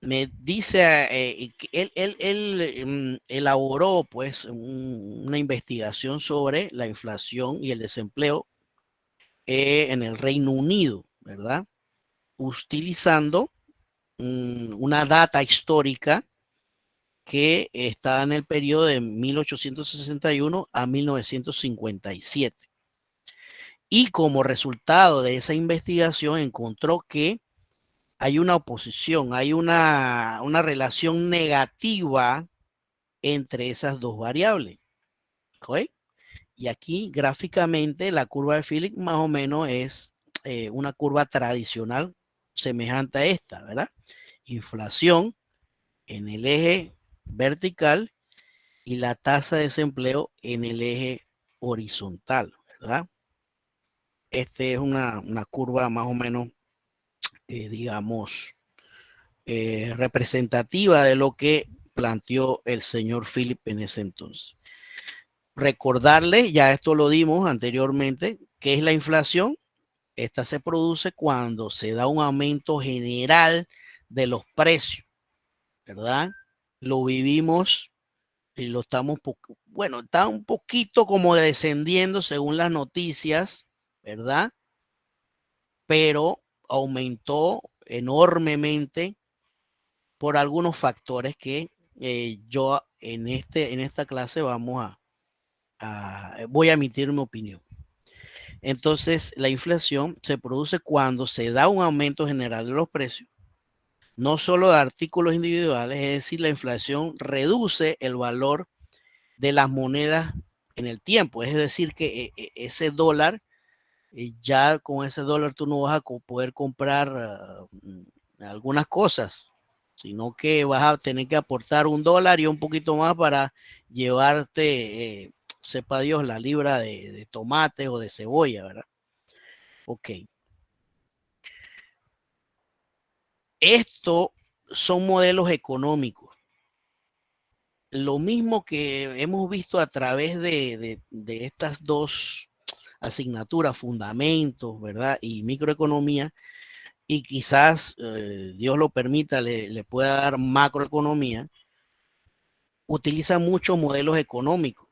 Me dice que él elaboró pues una investigación sobre la inflación y el desempleo en el Reino Unido, ¿verdad? Utilizando una data histórica que está en el periodo de 1861 a 1957. Y como resultado de esa investigación encontró que hay una oposición, hay una relación negativa entre esas dos variables. ¿Ok? Y aquí gráficamente la curva de Phillips más o menos es una curva tradicional semejante a esta, ¿verdad? Inflación en el eje vertical y la tasa de desempleo en el eje horizontal, ¿verdad? Este es una curva más o menos, digamos, representativa de lo que planteó el señor Philip en ese entonces. Recordarle, ya esto lo dimos anteriormente, ¿qué es la inflación? Esta se produce cuando se da un aumento general de los precios, ¿verdad? Lo vivimos y lo estamos, bueno, está un poquito como descendiendo según las noticias, ¿verdad? Pero aumentó enormemente por algunos factores que yo en esta clase voy a emitir mi opinión. Entonces, la inflación se produce cuando se da un aumento general de los precios, no solo de artículos individuales, es decir, la inflación reduce el valor de las monedas en el tiempo, es decir, que ese dólar, ya con ese dólar tú no vas a poder comprar algunas cosas, sino que vas a tener que aportar $1 y un poquito más para llevarte, sepa Dios, la libra de tomate o de cebolla, ¿verdad? Ok. Estos son modelos económicos. lo mismo que hemos visto a través de estas dos asignaturas, fundamentos, ¿verdad? Y microeconomía, y quizás, Dios lo permita, le pueda dar macroeconomía, utiliza muchos modelos económicos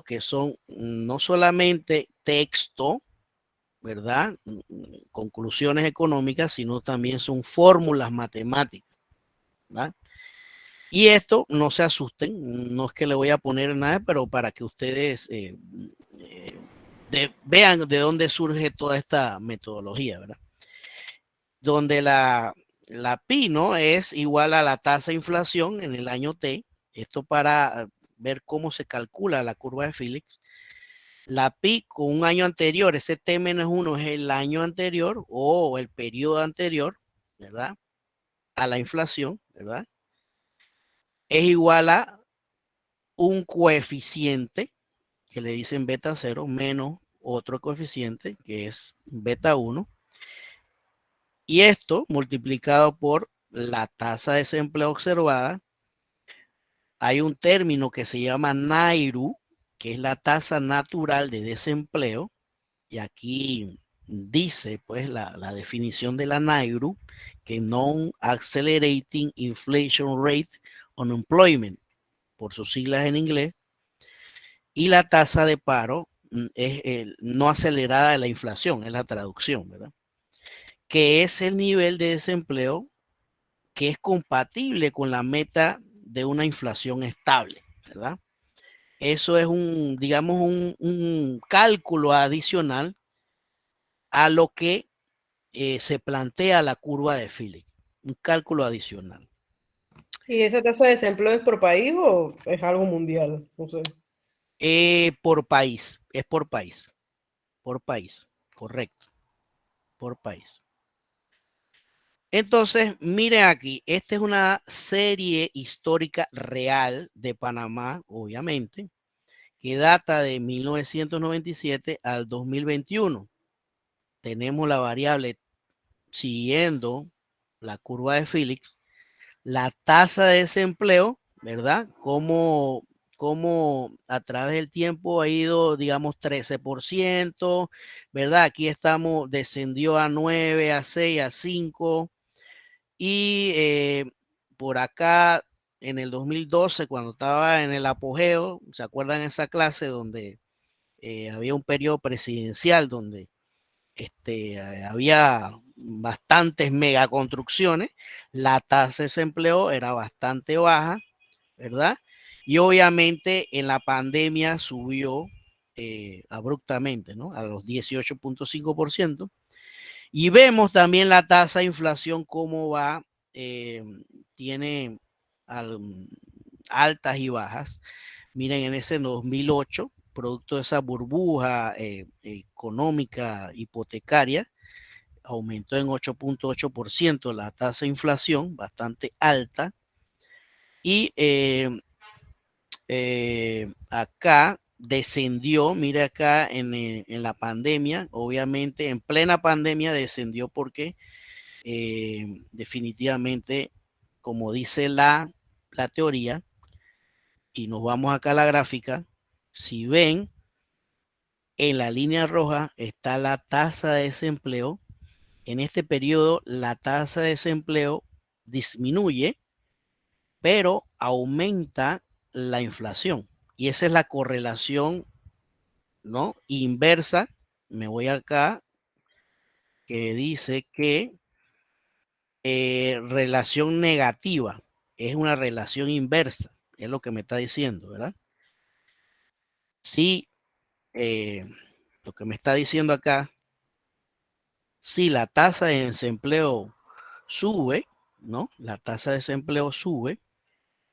que son no solamente texto, ¿verdad? Conclusiones económicas, sino también son fórmulas matemáticas, ¿verdad? Y esto, no se asusten, no es que le voy a poner nada, pero para que ustedes vean de dónde surge toda esta metodología, ¿verdad? Donde la pi, ¿no?, es igual a la tasa de inflación en el año T. Esto para ver cómo se calcula la curva de Phillips. La pi con un año anterior, ese T menos 1 es el año anterior o el periodo anterior, ¿verdad?, a la inflación, ¿verdad? Es igual a un coeficiente que le dicen beta 0 menos otro coeficiente que es beta 1. Y esto multiplicado por la tasa de desempleo observada. Hay un término que se llama NAIRU, que es la tasa natural de desempleo. Y aquí dice pues la definición de la NAIRU, que Non-Accelerating Inflation Rate on Employment, por sus siglas en inglés. Y la tasa de paro es no acelerada de la inflación, es la traducción, ¿verdad? Que es el nivel de desempleo que es compatible con la meta de una inflación estable, ¿verdad? Eso es digamos, un cálculo adicional a lo que se plantea la curva de Phillips, un cálculo adicional. ¿Y esa tasa de desempleo es por país o es algo mundial? No sé. Por país, es por país, correcto, por país. Entonces, mire aquí, esta es una serie histórica real de Panamá, obviamente, que data de 1997 al 2021. Tenemos la variable siguiendo la curva de Phillips, la tasa de desempleo, ¿verdad? Como a través del tiempo ha ido, digamos, 13%, ¿verdad? Aquí estamos, descendió a 9, a 6, a 5. Y por acá, en el 2012, cuando estaba en el apogeo, ¿se acuerdan esa clase donde había un periodo presidencial donde había bastantes megaconstrucciones? La tasa de desempleo era bastante baja, ¿verdad? Y obviamente en la pandemia subió abruptamente, ¿no?, a los 18.5%. Y vemos también la tasa de inflación cómo va, tiene altas y bajas. Miren, en ese 2008, producto de esa burbuja económica hipotecaria, aumentó en 8.8% la tasa de inflación, bastante alta. Y acá descendió, mire acá en la pandemia, obviamente en plena pandemia descendió porque definitivamente, como dice la teoría, y nos vamos acá a la gráfica, si ven, en la línea roja está la tasa de desempleo. En este periodo la tasa de desempleo disminuye, pero aumenta la inflación. Y esa es la correlación, ¿no?, inversa. Me voy acá, que dice que relación negativa es una relación inversa, es lo que me está diciendo, ¿verdad? Si lo que me está diciendo acá, si la tasa de desempleo sube, ¿no?, la tasa de desempleo sube,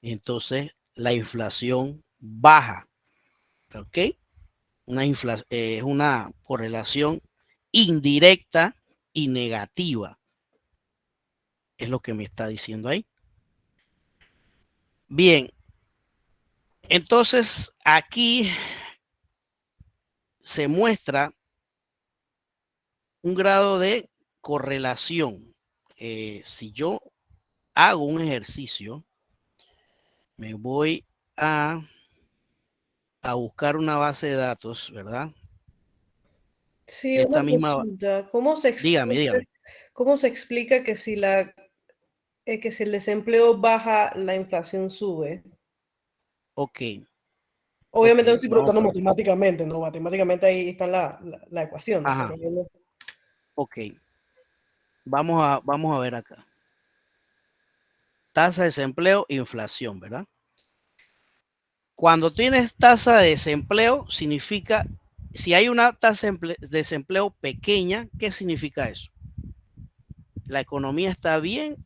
entonces la inflación baja, ¿ok? Es una correlación indirecta y negativa, es lo que me está diciendo ahí. Bien, entonces aquí se muestra un grado de correlación. Si yo hago un ejercicio Me voy a buscar una base de datos, ¿verdad? Sí, Esta una misma, consulta. ¿Cómo se dígame, explica, dígame. cómo se explica que que si el desempleo baja, la inflación sube? Ok, Obviamente no ok, estoy vamos preguntando para allá. matemáticamente, ¿no? Matemáticamente ahí está la ecuación, ¿no? Ajá, Pero yo no- ok. Vamos a ver acá. Tasa de desempleo, inflación, ¿verdad? Cuando tienes tasa de desempleo, significa, si hay una tasa de desempleo pequeña, ¿qué significa eso? La economía está bien.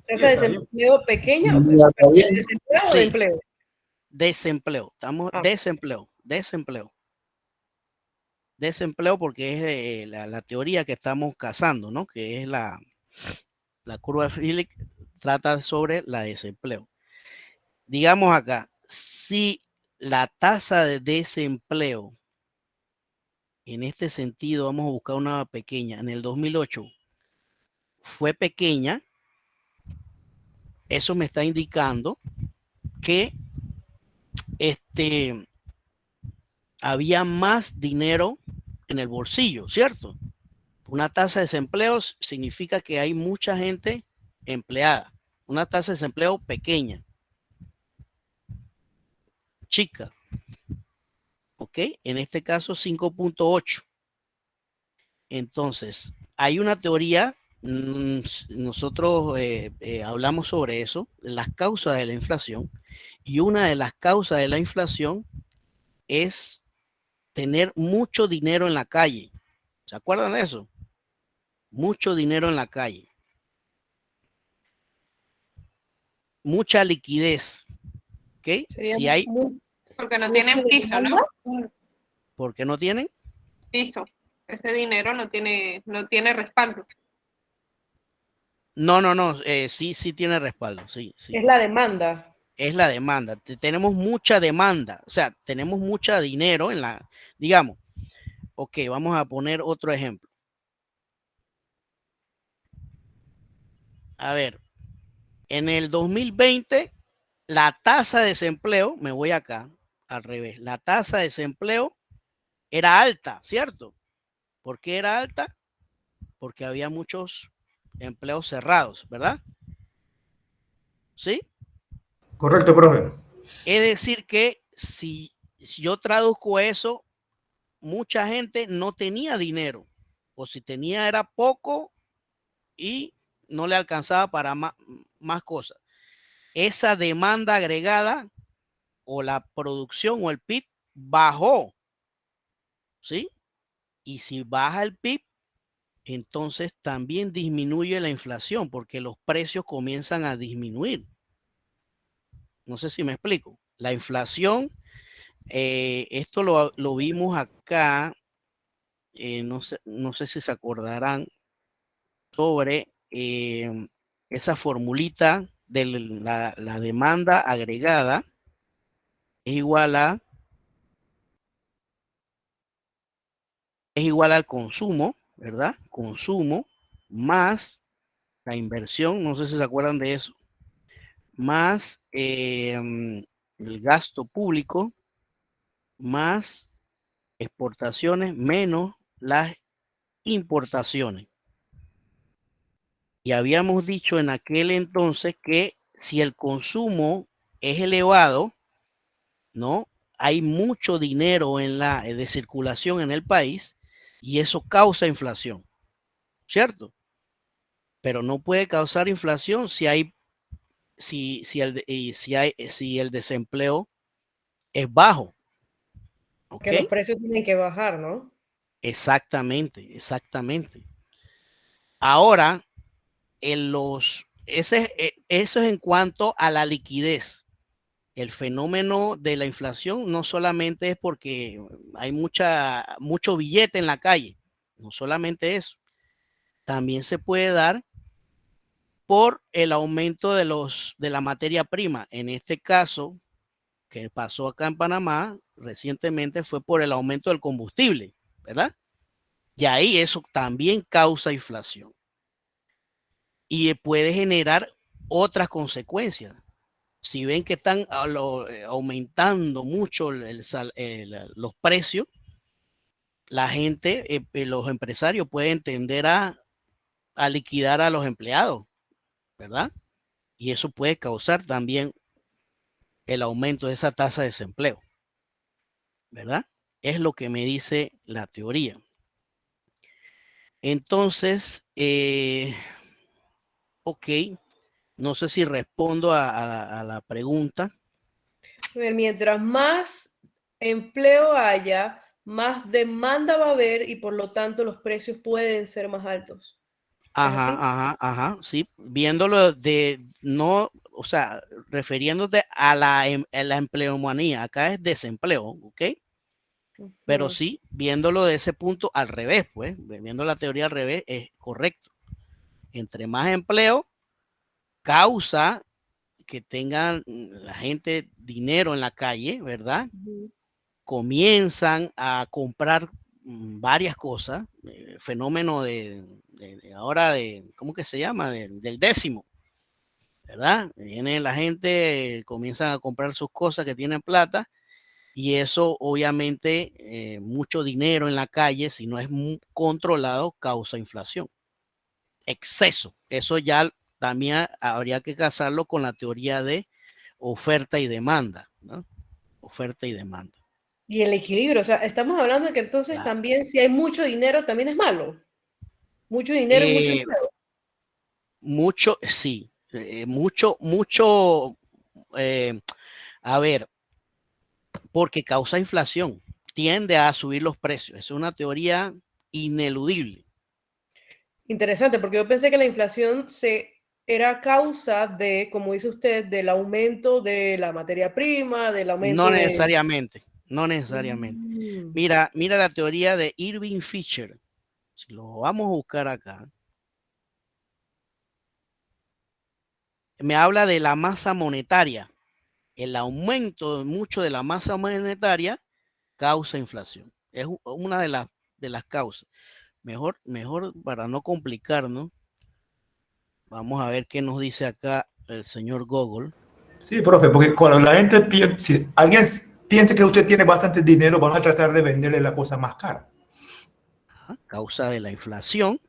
¿Tasa de está bien. desempleo pequeña o Ya está bien. desempleo o de Sí, empleo? desempleo. Estamos Ah, desempleo porque es la teoría que estamos cazando, ¿no? Que es la curva de Philip, trata sobre la desempleo. Digamos acá, si la tasa de desempleo, en este sentido, vamos a buscar una pequeña, en el 2008 fue pequeña, eso me está indicando que había más dinero en el bolsillo, ¿cierto? Una tasa de desempleo significa que hay mucha gente empleada. Una tasa de desempleo pequeña, chica, ¿ok? En este caso 5.8. Entonces, hay una teoría, nosotros hablamos sobre eso, las causas de la inflación, y una de las causas de la inflación es tener mucho dinero en la calle. ¿Se acuerdan de eso? Mucho dinero en la calle. Mucha liquidez. ¿Ok? sería Si hay, Porque no mucha tienen piso, ¿no? demanda. ¿por qué no tienen? Piso. Ese dinero no tiene respaldo. No, sí, sí tiene respaldo, sí, sí. Es la demanda. Es la demanda. Tenemos mucha demanda, o sea, tenemos mucha dinero en la, digamos, ok, vamos a poner otro ejemplo. A ver, en el 2020, la tasa de desempleo, me voy acá, al revés, la tasa de desempleo era alta, ¿cierto? ¿Por qué era alta? Porque había muchos empleos cerrados, ¿verdad? ¿Sí? Correcto, profe. Es decir que si yo traduzco eso, mucha gente no tenía dinero, o si tenía era poco y no le alcanzaba para más cosas. Esa demanda agregada o la producción o el PIB bajó, ¿sí? Y si baja el PIB, entonces también disminuye la inflación porque los precios comienzan a disminuir. No sé si me explico. La inflación, esto lo vimos acá, no sé si se acordarán sobre esa formulita de la demanda agregada es igual al consumo, ¿verdad? Consumo más la inversión, no sé si se acuerdan de eso, más el gasto público, más exportaciones, menos las importaciones. Y habíamos dicho en aquel entonces que si el consumo es elevado, ¿no? Hay mucho dinero de circulación en el país y eso causa inflación, ¿cierto? Pero no puede causar inflación si el desempleo es bajo, ¿ok? Que los precios tienen que bajar, ¿no? Exactamente, exactamente. Ahora, eso es en cuanto a la liquidez. El fenómeno de la inflación no solamente es porque hay mucho billete en la calle, no solamente eso, también se puede dar por el aumento de la materia prima. En este caso, que pasó acá en Panamá recientemente, fue por el aumento del combustible, ¿verdad? Y ahí eso también causa inflación y puede generar otras consecuencias. Si ven que están aumentando mucho los precios, la gente, los empresarios pueden tender a liquidar a los empleados, ¿verdad? Y eso puede causar también el aumento de esa tasa de desempleo, ¿verdad? Es lo que me dice la teoría. Entonces, ok, no sé si respondo a la pregunta. A ver, mientras más empleo haya, más demanda va a haber y por lo tanto los precios pueden ser más altos. Ajá, sí, viéndolo no, o sea, refiriéndote a la empleomanía, acá es desempleo, ¿ok? Pero sí, viéndolo de ese punto al revés, pues, viendo la teoría al revés, es correcto. Entre más empleo, causa que tengan la gente dinero en la calle, ¿verdad? Comienzan a comprar varias cosas, fenómeno ahora ¿cómo que se llama? Del décimo, ¿verdad? Viene la gente, comienzan a comprar sus cosas que tienen plata y eso obviamente mucho dinero en la calle, si no es muy controlado, causa inflación. Exceso, eso ya también habría que casarlo con la teoría de oferta y demanda, ¿no? Oferta y demanda. Y el equilibrio, o sea, estamos hablando de que entonces también si hay mucho dinero también es malo. Mucho dinero y mucho empleo. Mucho, sí, mucho, a ver, porque causa inflación, tiende a subir los precios. Es una teoría ineludible. Interesante, porque yo pensé que la inflación era causa de, como dice usted, del aumento de la materia prima, del aumento No necesariamente, no necesariamente. Mira la teoría de Irving Fisher. Si lo vamos a buscar acá, me habla de la masa monetaria. El aumento mucho de la masa monetaria causa inflación. Es una de las causas. Mejor para no complicarnos. Vamos a ver qué nos dice acá el señor Google. Sí, profe, porque cuando la gente piensa, si alguien piensa que usted tiene bastante dinero, van a tratar de venderle la cosa más cara. Causa de la inflación.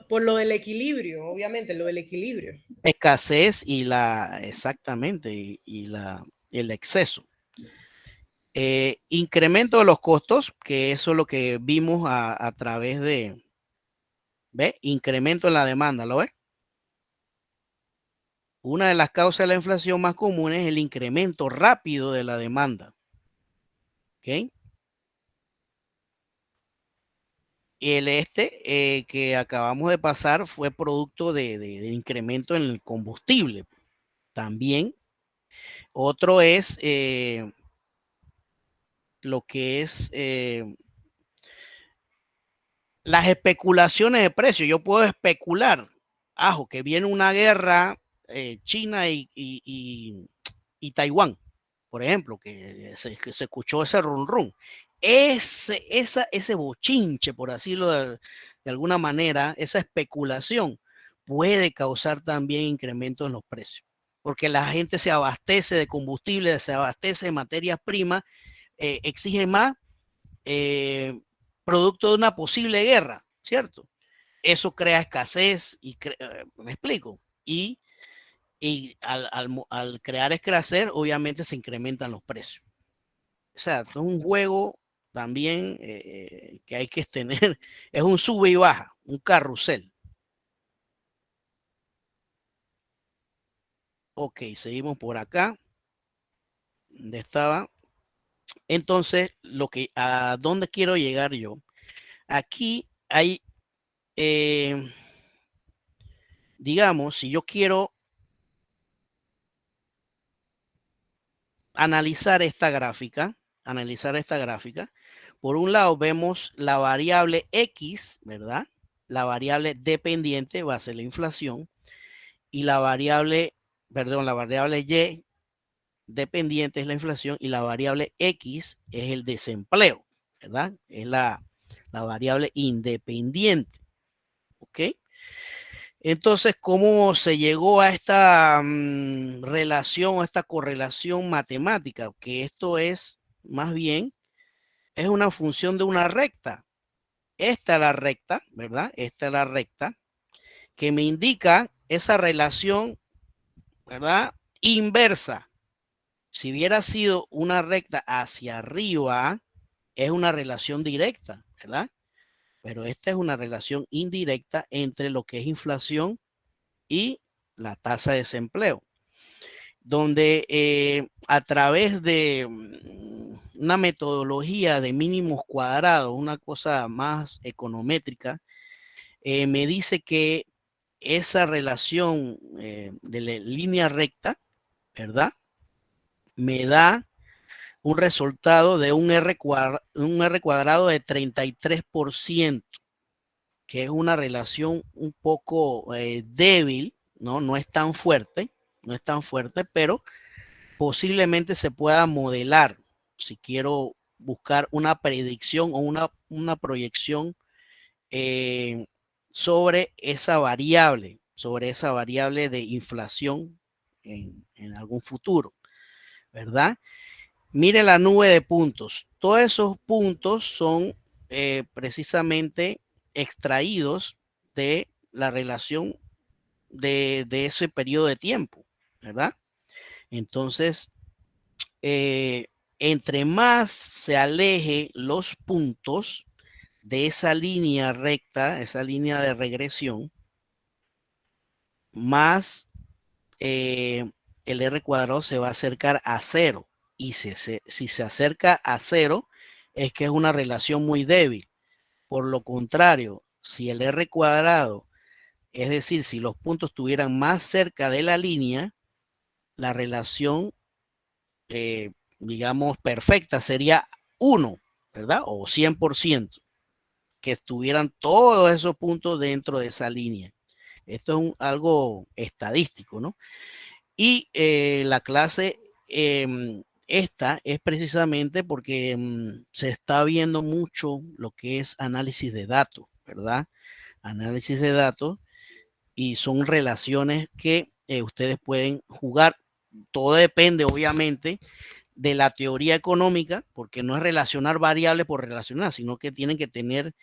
Por lo del equilibrio, obviamente, lo del equilibrio. Escasez exactamente, y el exceso. Incremento de los costos, que eso es lo que vimos a través de, ¿ve? Incremento en la demanda, ¿lo ves? Una de las causas de la inflación más comunes es el incremento rápido de la demanda. ¿Ok? El que acabamos de pasar fue producto de incremento en el combustible. También. Otro es lo que es las especulaciones de precios. Yo puedo especular, que viene una guerra China y Taiwán, por ejemplo, que se escuchó ese rum rum. Ese bochinche, por decirlo de alguna manera, esa especulación puede causar también incrementos en los precios, porque la gente se abastece de combustible, se abastece de materias primas, exige más producto de una posible guerra, ¿cierto? Eso crea escasez y me explico. Y al crear escasez, obviamente se incrementan los precios. O sea, es un juego también que hay que tener, es un sube y baja, un carrusel. Ok, seguimos por acá. ¿Dónde estaba? Entonces, ¿a dónde quiero llegar yo? Aquí hay, digamos, si yo quiero analizar esta gráfica, por un lado vemos la variable X, ¿verdad? La variable dependiente va a ser la inflación y la variable Y dependiente es la inflación y la variable X es el desempleo, ¿verdad? Es la variable independiente, ¿ok? Entonces, ¿cómo se llegó a esta relación, a esta correlación matemática? Que esto es, más bien, es una función de una recta. Esta es la recta, ¿verdad? Esta es la recta que me indica esa relación, ¿verdad? Inversa. Si hubiera sido una recta hacia arriba, es una relación directa, ¿verdad? Pero esta es una relación indirecta entre lo que es inflación y la tasa de desempleo, donde a través de una metodología de mínimos cuadrados, una cosa más econométrica, me dice que esa relación de la línea recta, ¿verdad? Me da un resultado de un R cuadrado de 33%, que es una relación un poco débil, ¿no? No es tan fuerte, pero posiblemente se pueda modelar si quiero buscar una predicción o una proyección sobre esa variable de inflación en algún futuro, ¿verdad? Mire la nube de puntos. Todos esos puntos son precisamente extraídos de la relación de ese periodo de tiempo, ¿verdad? Entonces, entre más se aleje los puntos de esa línea recta, esa línea de regresión, más el R cuadrado se va a acercar a cero. Y si se acerca a cero, es que es una relación muy débil. Por lo contrario, si el R cuadrado, es decir, si los puntos estuvieran más cerca de la línea, la relación, digamos, perfecta sería 1, ¿verdad? O 100%, que estuvieran todos esos puntos dentro de esa línea. Esto es algo estadístico, ¿no? Y la clase esta es precisamente porque se está viendo mucho lo que es análisis de datos, ¿verdad? Análisis de datos, y son relaciones que ustedes pueden jugar. Todo depende, obviamente, de la teoría económica, porque no es relacionar variables por relacionar, sino que tienen que tener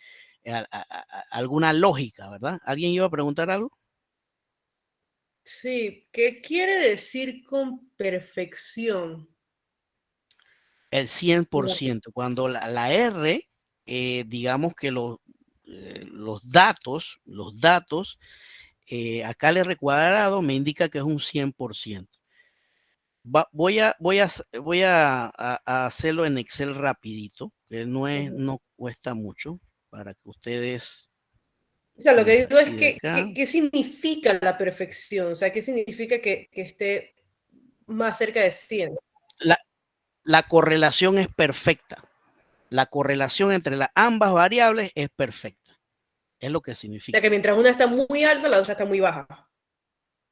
alguna lógica, ¿verdad? ¿Alguien iba a preguntar algo? Sí, ¿qué quiere decir con perfección? El 100%. Cuando la R, digamos que los datos, acá el R cuadrado me indica que es un 100%. Voy a hacerlo en Excel rapidito, que no cuesta mucho para que ustedes... O sea, lo que digo es ¿qué significa la perfección? O sea, ¿qué significa que esté más cerca de 100? La correlación es perfecta. La correlación entre ambas variables es perfecta. Es lo que significa. O sea, que mientras una está muy alta, la otra está muy baja.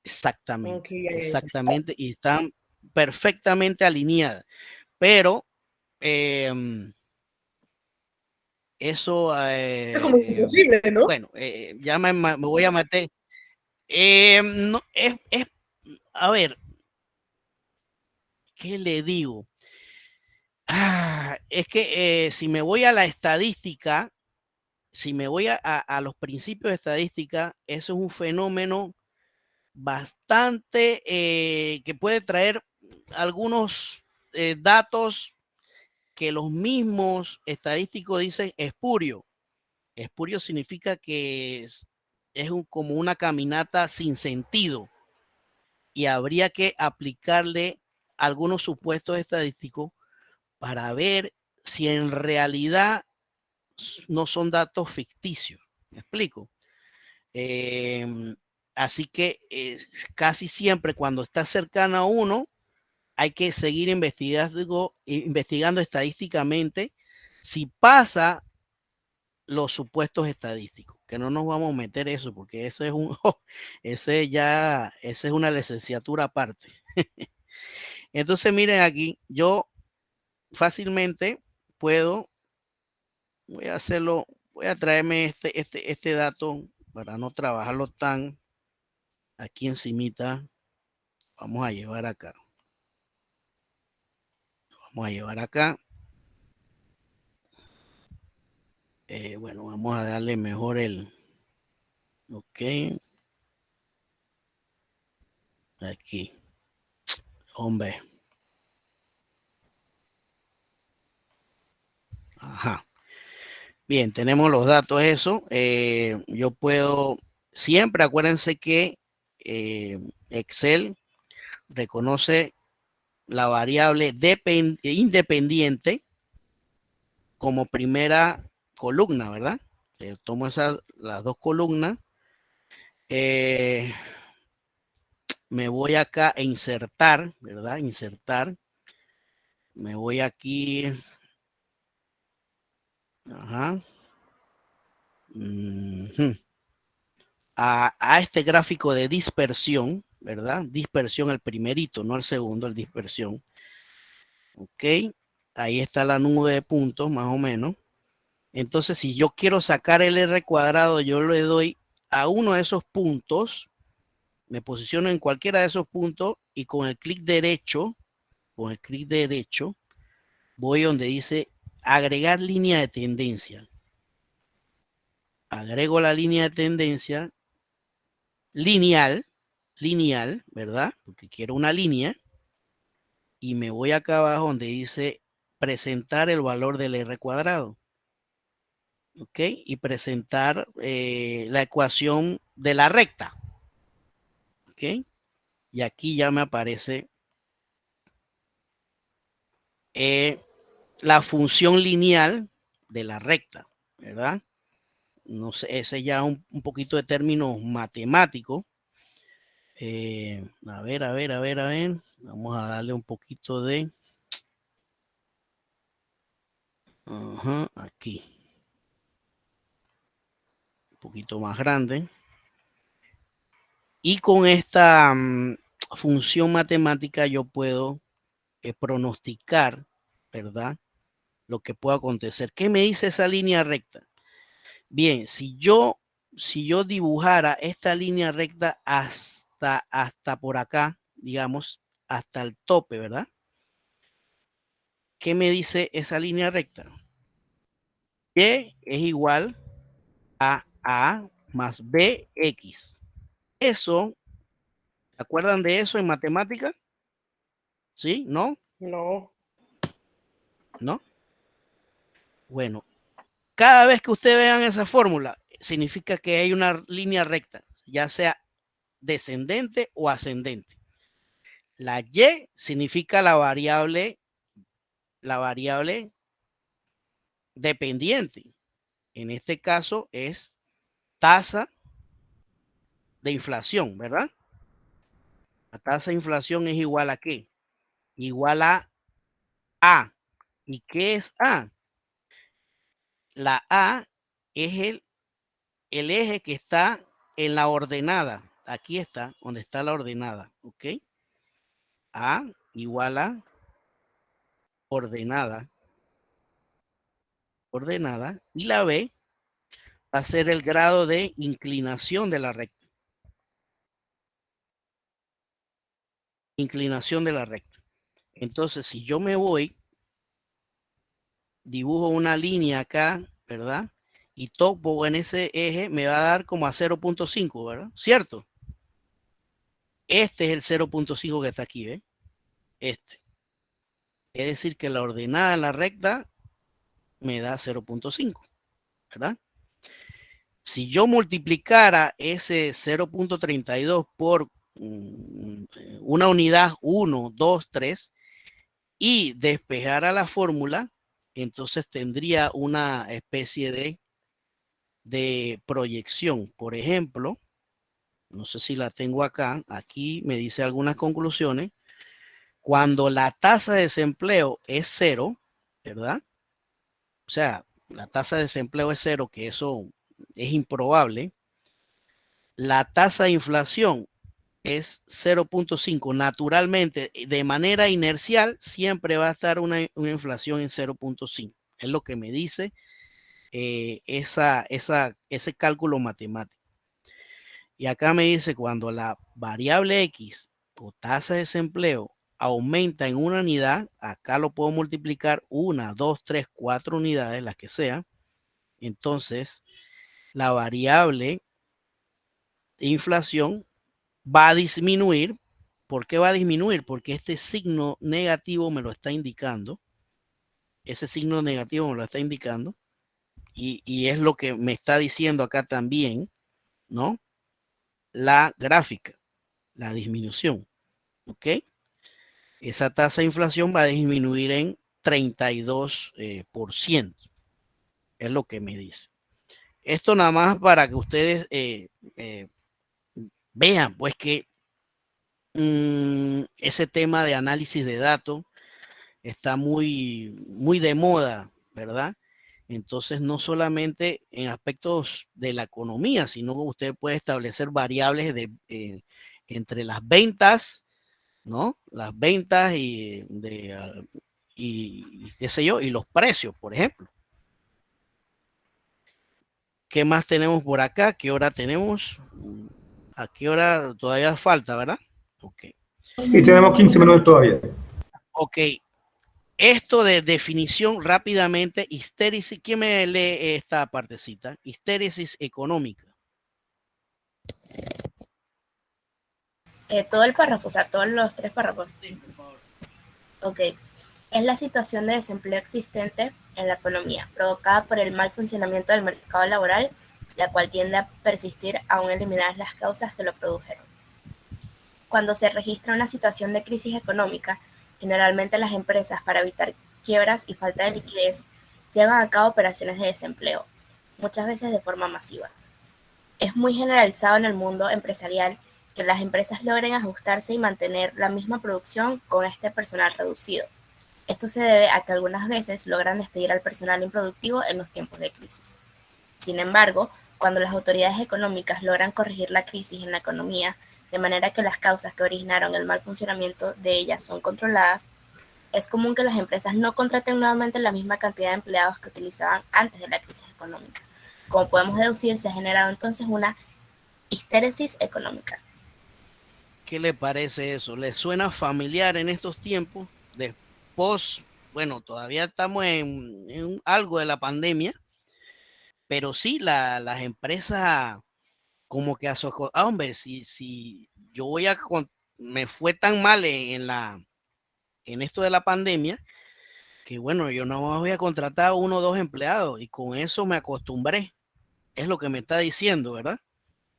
Exactamente. Okay. Exactamente. Y están perfectamente alineadas. Pero eso... es como imposible, ¿no? Bueno, ya me voy a meter. No, a ver, ¿qué le digo? Es que si me voy a la estadística, si me voy a los principios de estadística, eso es un fenómeno bastante que puede traer algunos datos que los mismos estadísticos dicen espurio. Espurio significa que es como una caminata sin sentido, y habría que aplicarle algunos supuestos estadísticos para ver si en realidad no son datos ficticios. ¿Me explico? Así que casi siempre cuando está cercano a uno, hay que seguir investigando estadísticamente si pasa los supuestos estadísticos, que no nos vamos a meter eso, porque eso es esa es una licenciatura aparte. Entonces, miren aquí, yo fácilmente puedo, voy a traerme este dato para no trabajarlo tan aquí encimita, vamos a llevar acá. Vamos a llevar acá. Bueno, vamos a darle mejor el... Ok. Aquí. Hombre. Ajá. Bien, tenemos los datos, eso. Yo puedo, siempre acuérdense que Excel reconoce la variable independiente como primera columna, ¿verdad? Tomo las dos columnas. Me voy acá a insertar, ¿verdad? Insertar. Me voy aquí. Ajá. A este gráfico de dispersión, ¿verdad? Dispersión, el primerito, no el segundo, el dispersión. Ok. Ahí está la nube de puntos, más o menos. Entonces, si yo quiero sacar el R cuadrado, yo le doy a uno de esos puntos, me posiciono en cualquiera de esos puntos y con el clic derecho, voy donde dice agregar línea de tendencia. Agrego la línea de tendencia lineal, ¿verdad? Porque quiero una línea. Y me voy acá abajo donde dice presentar el valor del R cuadrado. ¿Ok? Y presentar la ecuación de la recta. ¿Ok? Y aquí ya me aparece la función lineal de la recta, ¿verdad? No sé, ese ya un poquito de términos matemáticos. A ver. Vamos a darle un poquito de... Ajá, aquí. Un poquito más grande. Y con esta función matemática yo puedo pronosticar, ¿verdad? Lo que pueda acontecer. ¿Qué me dice esa línea recta? Bien, si yo dibujara esta línea recta hasta por acá, digamos, hasta el tope, ¿verdad? ¿Qué me dice esa línea recta? Y es igual a A más BX. Eso, ¿se acuerdan de eso en matemática? ¿Sí? ¿No? No. ¿No? Bueno, cada vez que ustedes vean esa fórmula, significa que hay una línea recta, ya sea descendente o ascendente. La Y significa la variable dependiente. En este caso es tasa de inflación, ¿verdad? La tasa de inflación es igual a ¿qué? Igual a A. ¿Y qué es A? La A es el eje que está en la ordenada. Aquí está, donde está la ordenada, ¿ok? A igual a ordenada. Y la B va a ser el grado de inclinación de la recta. Inclinación de la recta. Entonces, si yo me voy, dibujo una línea acá, ¿verdad? Y topo en ese eje, me va a dar como a 0.5, ¿verdad? ¿Cierto? Este es el 0.5 que está aquí, ¿ves? Este. Es decir, que la ordenada en la recta me da 0.5, ¿verdad? Si yo multiplicara ese 0.32 por una unidad 1, 2, 3 y despejara la fórmula, entonces tendría una especie de proyección. Por ejemplo, no sé si la tengo acá, aquí me dice algunas conclusiones. Cuando la tasa de desempleo es 0, ¿verdad? O sea, la tasa de desempleo es 0, que eso es improbable. La tasa de inflación es 0.5. Naturalmente, de manera inercial, siempre va a estar una inflación en 0.5. Es lo que me dice ese cálculo matemático. Y acá me dice cuando la variable X o tasa de desempleo aumenta en una unidad, acá lo puedo multiplicar 1, 2, 3, 4 unidades, las que sean. Entonces, la variable inflación va a disminuir. ¿Por qué va a disminuir? Porque este signo negativo me lo está indicando. Ese signo negativo me lo está indicando. Y es lo que me está diciendo acá también, ¿no? La gráfica, la disminución. ¿Ok? Esa tasa de inflación va a disminuir en 32%. Es lo que me dice. Esto nada más para que ustedes vean, pues que ese tema de análisis de datos está muy, muy de moda, ¿verdad? Entonces, no solamente en aspectos de la economía, sino que usted puede establecer variables entre las ventas, ¿no? Las ventas y qué sé yo, y los precios, por ejemplo. ¿Qué más tenemos por acá? ¿Qué hora tenemos? ¿A qué hora todavía falta, verdad? Ok. Sí, tenemos 15 minutos todavía. Ok. Esto de definición rápidamente, histéresis, ¿quién me lee esta partecita? Histéresis económica. Todo el párrafo, o sea, todos los 3 párrafos. Sí, por favor. Ok. Es la situación de desempleo existente en la economía, provocada por el mal funcionamiento del mercado laboral, la cual tiende a persistir aún eliminadas las causas que lo produjeron. Cuando se registra una situación de crisis económica, generalmente las empresas, para evitar quiebras y falta de liquidez, llevan a cabo operaciones de desempleo, muchas veces de forma masiva. Es muy generalizado en el mundo empresarial que las empresas logren ajustarse y mantener la misma producción con este personal reducido. Esto se debe a que algunas veces logran despedir al personal improductivo en los tiempos de crisis. Sin embargo, cuando las autoridades económicas logran corregir la crisis en la economía, de manera que las causas que originaron el mal funcionamiento de ellas son controladas, es común que las empresas no contraten nuevamente la misma cantidad de empleados que utilizaban antes de la crisis económica. Como podemos deducir, se ha generado entonces una histéresis económica. ¿Qué le parece eso? ¿Le suena familiar en estos tiempos? Después, bueno, todavía estamos en algo de la pandemia, pero sí, las empresas como que hombre, si yo me fue tan mal en esto de la pandemia, que bueno, yo no voy a contratar 1 o 2 empleados y con eso me acostumbré. Es lo que me está diciendo, ¿verdad?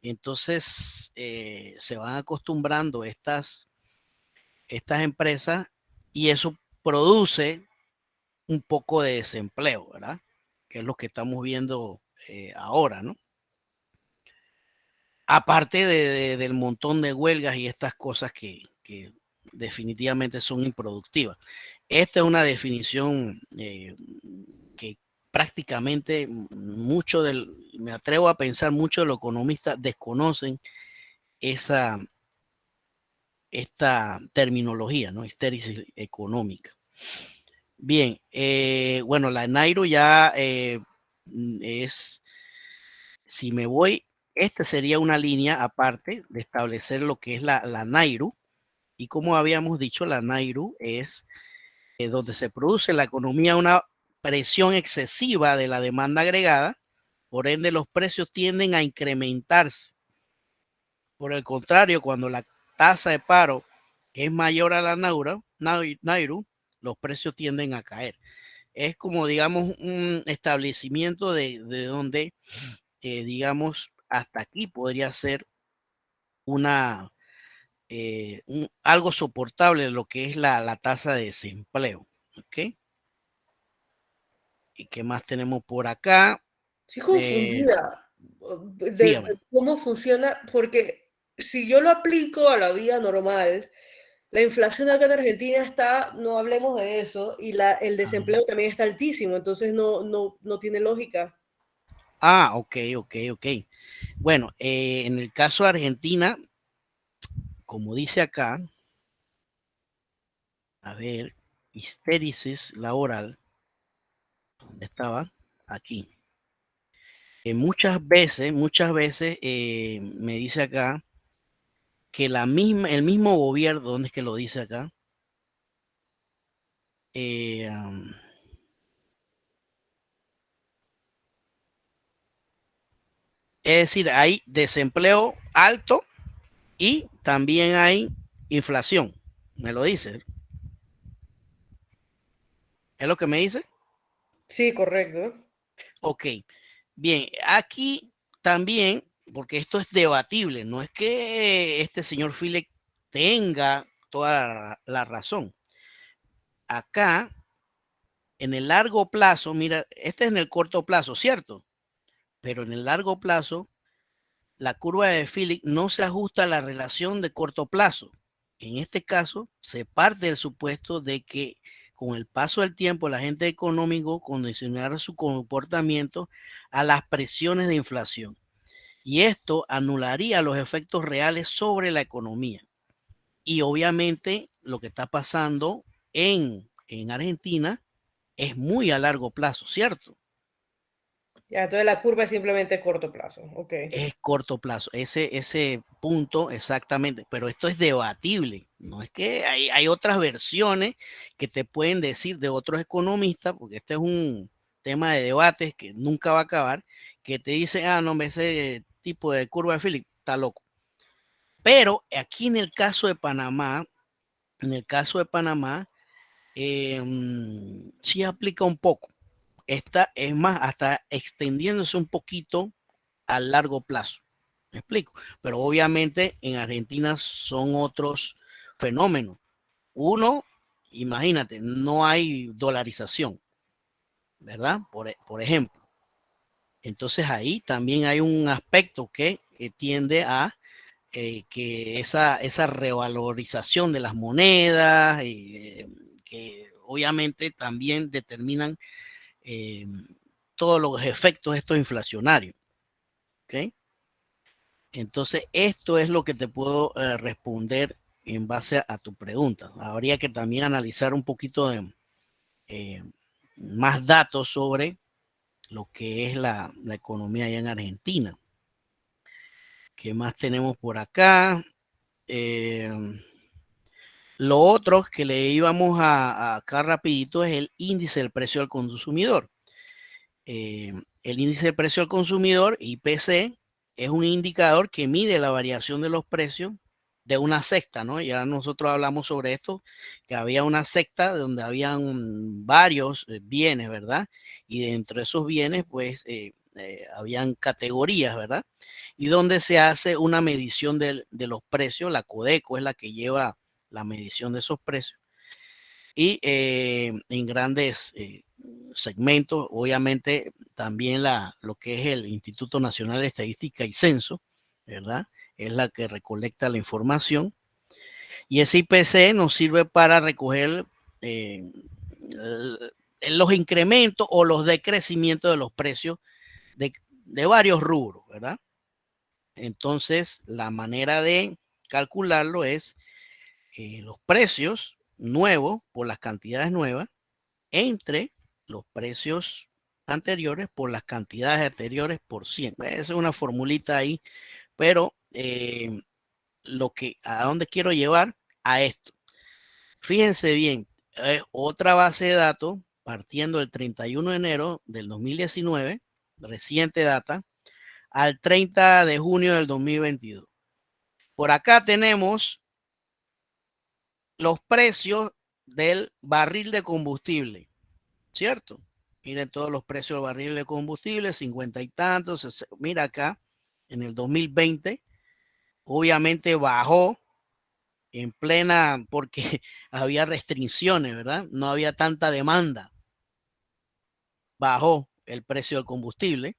Entonces se van acostumbrando estas empresas y eso produce un poco de desempleo, ¿verdad? Que es lo que estamos viendo ahora, ¿no? Aparte del montón de huelgas y estas cosas que definitivamente son improductivas. Esta es una definición que prácticamente me atrevo a pensar, muchos de los economistas desconocen esta terminología, ¿no? Histéresis económica. Bien, bueno, la Nairo ya es, si me voy, esta sería una línea aparte de establecer lo que es la Nairo. Y como habíamos dicho, la Nairo es donde se produce la economía una presión excesiva de la demanda agregada, por ende los precios tienden a incrementarse. Por el contrario, cuando la tasa de paro es mayor a la Nairo, los precios tienden a caer. Es como, digamos, un establecimiento de donde, digamos, hasta aquí podría ser algo soportable lo que es la tasa de desempleo. ¿Ok? ¿Y qué más tenemos por acá? Estoy confundida de cómo funciona, porque si yo lo aplico a la vida normal, la inflación acá en Argentina está, no hablemos de eso, y el desempleo también está altísimo, entonces no tiene lógica. Ah, ok. Bueno, en el caso de Argentina, como dice acá, a ver, histéresis laboral, ¿dónde estaba? Aquí. Muchas veces me dice acá que el mismo gobierno, ¿dónde es que lo dice acá? Es decir, hay desempleo alto y también hay inflación. ¿Me lo dice? ¿Es lo que me dice? Sí, correcto. Ok, bien, aquí también, porque esto es debatible, no es que este señor Philip tenga toda la razón. Acá, en el largo plazo, mira, este es en el corto plazo, ¿cierto? Pero en el largo plazo, la curva de Philip no se ajusta a la relación de corto plazo. En este caso, se parte del supuesto de que con el paso del tiempo, el agente económico condicionará su comportamiento a las presiones de inflación. Y esto anularía los efectos reales sobre la economía. Y obviamente lo que está pasando en Argentina es muy a largo plazo, ¿cierto? Ya, entonces la curva es simplemente corto plazo. Ok. Es corto plazo, ese punto exactamente, pero esto es debatible, no es que hay otras versiones que te pueden decir de otros economistas, porque este es un tema de debates que nunca va a acabar, que te dicen, no, ese tipo de curva de Philip está loco. Pero aquí en el caso de Panamá, sí aplica un poco. Esta es más, hasta extendiéndose un poquito a largo plazo. ¿Me explico? Pero obviamente en Argentina son otros fenómenos. Uno, imagínate, no hay dolarización, ¿verdad? Por ejemplo. Entonces ahí también hay un aspecto que tiende a que esa revalorización de las monedas, que obviamente también determinan todos los efectos estos inflacionarios. ¿Ok? Entonces, esto es lo que te puedo responder en base a tu pregunta. Habría que también analizar un poquito de más datos sobre lo que es la economía allá en Argentina. ¿Qué más tenemos por acá? Lo otro que le íbamos a acá rapidito es el índice del precio al consumidor. El índice del precio al consumidor, IPC, es un indicador que mide la variación de los precios de una secta, ¿no? Ya nosotros hablamos sobre esto, que había una secta donde habían varios bienes, ¿verdad? Y dentro de esos bienes, pues, habían categorías, ¿verdad? Y donde se hace una medición de los precios, la Codeco es la que lleva la medición de esos precios. Y en grandes segmentos, obviamente también lo que es el Instituto Nacional de Estadística y Censo, ¿verdad? Es la que recolecta la información. Y ese IPC nos sirve para recoger los incrementos o los decrecimientos de los precios de varios rubros, ¿verdad? Entonces, la manera de calcularlo es los precios nuevos por las cantidades nuevas entre los precios anteriores por las cantidades anteriores por 100. Esa es una formulita ahí, pero a dónde quiero llevar a esto. Fíjense bien, otra base de datos partiendo del 31 de enero del 2019, reciente data, al 30 de junio del 2022. Por acá tenemos los precios del barril de combustible, ¿cierto? Miren todos los precios del barril de combustible, 50 y tantos. Mira acá, en el 2020, obviamente bajó en plena, porque había restricciones, ¿verdad? No había tanta demanda. Bajó el precio del combustible.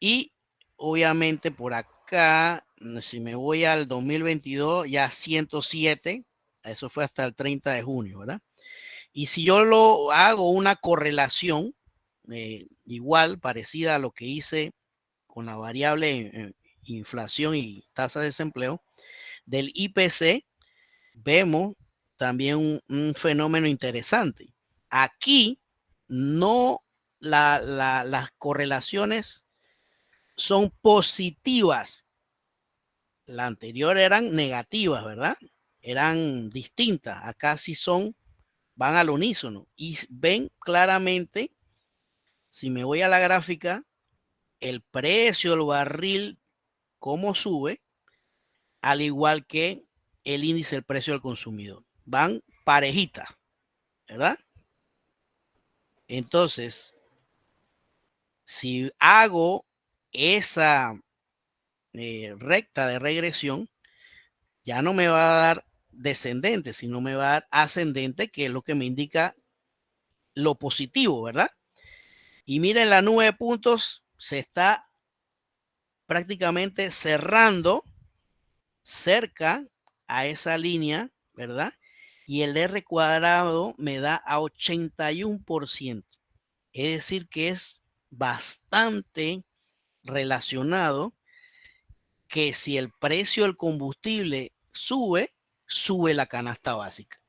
Y obviamente por acá, si me voy al 2022, ya 107, eso fue hasta el 30 de junio, ¿verdad? Y si yo lo hago una correlación igual, parecida a lo que hice con la variable inflación y tasa de desempleo del IPC, vemos también un fenómeno interesante. Aquí no las correlaciones son positivas. La anterior eran negativas, ¿verdad? Eran distintas. Acá sí van al unísono. Y ven claramente, si me voy a la gráfica, el precio del barril, cómo sube, al igual que el índice del precio del consumidor. Van parejitas, ¿verdad? Entonces, si hago esa recta de regresión, ya no me va a dar descendente, sino me va a dar ascendente, que es lo que me indica lo positivo, ¿verdad? Y miren, la nube de puntos se está prácticamente cerrando cerca a esa línea, ¿verdad? Y el R cuadrado me da a 81%. Es decir, que es bastante relacionado que si el precio del combustible sube, sube la canasta básica.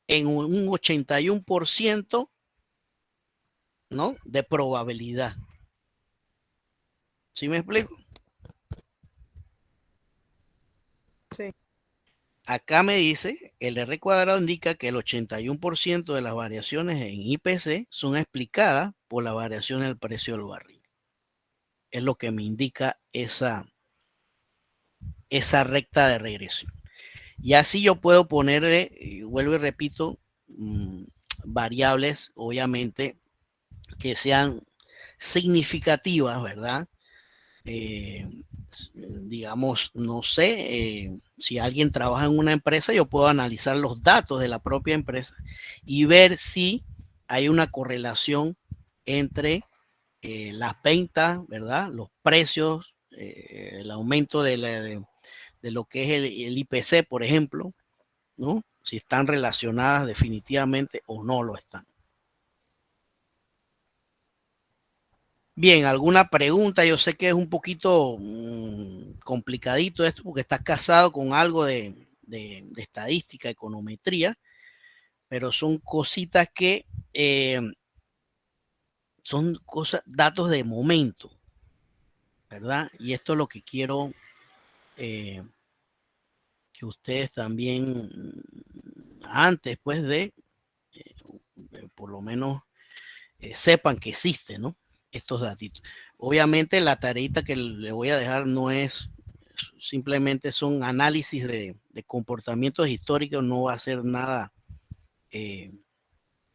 En un 81%, ¿no? De probabilidad. ¿Sí me explico? Sí. Acá me dice, el R cuadrado indica que el 81% de las variaciones en IPC son explicadas por la variación del precio del barril. Es lo que me indica esa recta de regresión. Y así yo puedo ponerle, vuelvo y repito, variables, obviamente, que sean significativas, ¿verdad? Digamos, no sé, si alguien trabaja en una empresa, yo puedo analizar los datos de la propia empresa y ver si hay una correlación entre las ventas, ¿verdad? Los precios, el aumento de lo que es el IPC, por ejemplo, ¿no? Si están relacionadas definitivamente o no lo están. Bien, ¿alguna pregunta? Yo sé que es un poquito complicadito esto porque estás casado con algo de estadística, econometría, pero son cositas que son cosas, datos de momento, ¿verdad? Y esto es lo que quiero que ustedes también, antes pues de, por lo menos, sepan que existe, ¿no? Estos datitos. Obviamente la tareita que le voy a dejar no es, simplemente son análisis de comportamientos históricos, no va a ser nada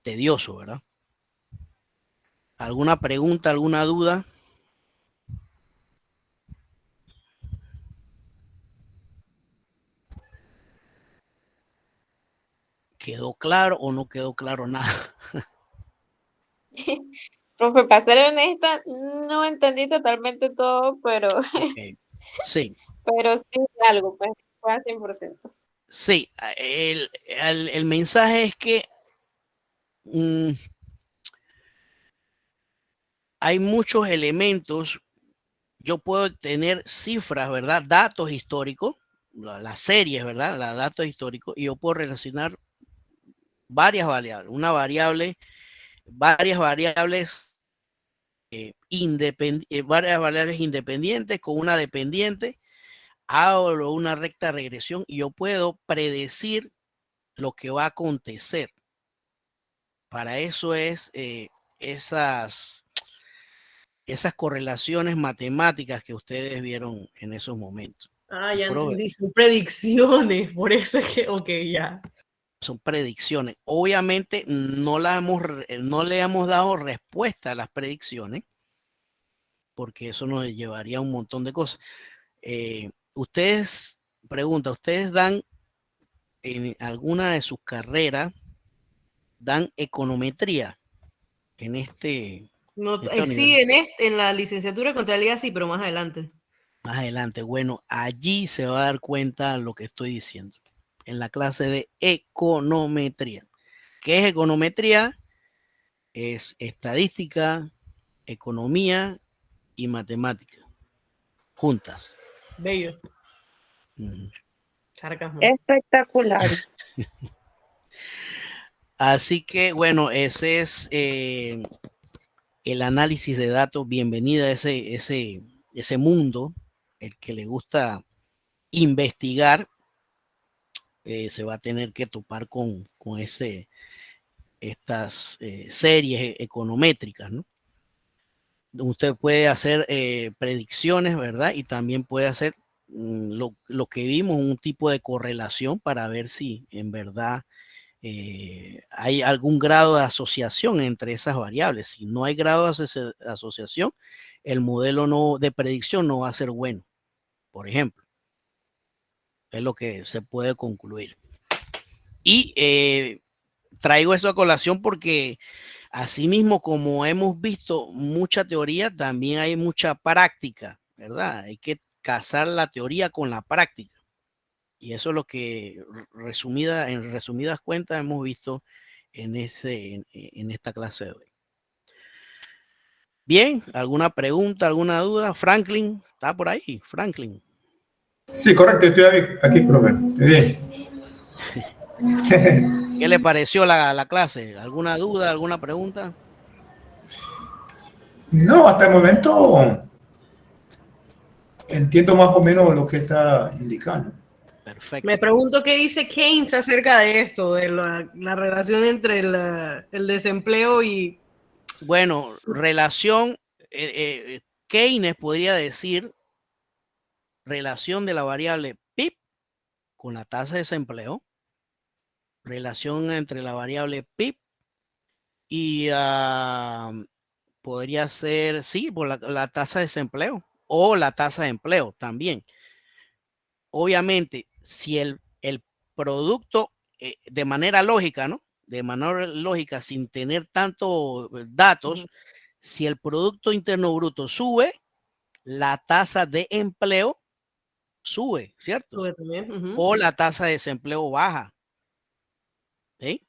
tedioso, ¿verdad? ¿Alguna pregunta, alguna duda? ¿Quedó claro o no quedó claro nada? Profe, para ser honesta, no entendí totalmente todo, pero, Okay. Sí. Pero sí algo, pues fue al 100%. Sí, el mensaje es que hay muchos elementos. Yo puedo tener cifras, ¿verdad? Datos históricos, las series, ¿verdad? Los datos históricos, y yo puedo relacionar varias variables. Varias variables independientes con una dependiente. Hago una recta regresión y yo puedo predecir lo que va a acontecer. Para eso es esas correlaciones matemáticas que ustedes vieron en esos momentos. Ah, ya entendí, son predicciones, por eso es que, ok, ya. Son predicciones. Obviamente no le hemos dado respuesta a las predicciones, porque eso nos llevaría a un montón de cosas. ¿Ustedes dan en alguna de sus carreras, dan econometría en este? No, sí, en la licenciatura de contabilidad sí, pero más adelante. Más adelante. Bueno, allí se va a dar cuenta lo que estoy diciendo. En la clase de econometría. ¿Qué es econometría? Es estadística, economía y matemática. Juntas. Bello. Sarcasmo. Espectacular. Así que, bueno, ese es el análisis de datos. Bienvenida a ese mundo, el que le gusta investigar, se va a tener que topar con estas series econométricas, ¿no? Usted puede hacer predicciones, ¿verdad? Y también puede hacer lo que vimos, un tipo de correlación para ver si en verdad hay algún grado de asociación entre esas variables. Si no hay grado de asociación, el modelo de predicción no va a ser bueno, por ejemplo. Es lo que se puede concluir. Y traigo eso a colación porque asimismo, como hemos visto mucha teoría, también hay mucha práctica, ¿verdad? Hay que casar la teoría con la práctica. Y eso es lo que en resumidas cuentas hemos visto en esta clase de hoy. Bien, ¿alguna pregunta, alguna duda? Franklin, ¿está por ahí? Franklin. Sí, correcto, estoy aquí, profe. Bien. ¿Qué le pareció la clase? ¿Alguna duda, alguna pregunta? No, hasta el momento entiendo más o menos lo que está indicando. Perfecto. Me pregunto qué dice Keynes acerca de esto, de la relación entre el desempleo y... Bueno, relación, Keynes podría decir relación de la variable PIB con la tasa de desempleo, relación entre la variable PIB y podría ser, sí, por la tasa de desempleo o la tasa de empleo también. Obviamente, si el producto de manera lógica, ¿no? De manera lógica, sin tener tantos datos, si el Producto Interno Bruto sube, la tasa de empleo sube, ¿cierto? Sube también. O la tasa de desempleo baja. ¿Sí?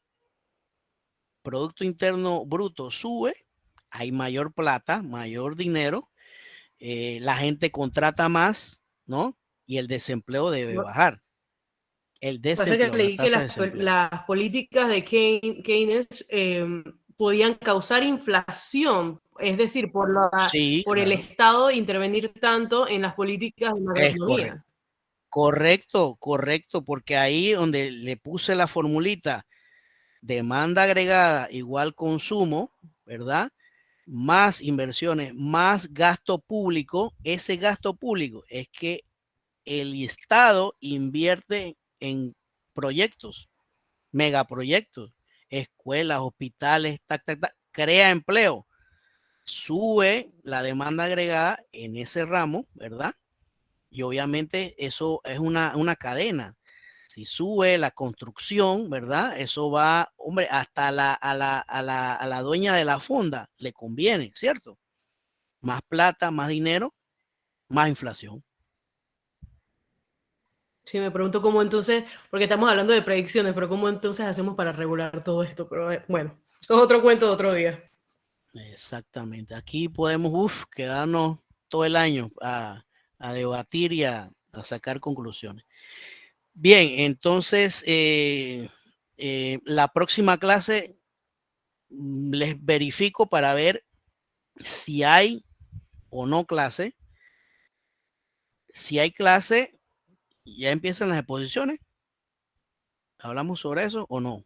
Producto Interno Bruto sube, hay mayor plata, mayor dinero, la gente contrata más, ¿no? Y el desempleo debe bajar. El desempleo, que leí que las políticas de Keynes podían causar inflación, es decir, por el Estado intervenir tanto en las políticas de macroeconomía. Correcto, porque ahí donde le puse la formulita, demanda agregada igual consumo, ¿verdad? Más inversiones, más gasto público. Ese gasto público es que el Estado invierte en proyectos, megaproyectos, escuelas, hospitales, crea empleo, sube la demanda agregada en ese ramo, ¿verdad? Y obviamente eso es una cadena. Si sube la construcción, ¿verdad? Eso va, hombre, hasta a la dueña de la fonda le conviene, ¿cierto? Más plata, más dinero, más inflación. Sí, me pregunto cómo entonces, porque estamos hablando de predicciones, pero cómo entonces hacemos para regular todo esto. Pero bueno, eso es otro cuento de otro día. Exactamente. Aquí podemos quedarnos todo el año a debatir y a sacar conclusiones. Bien, entonces la próxima clase les verifico para ver si hay o no clase. Si hay clase, ya empiezan las exposiciones. ¿Hablamos sobre eso o no?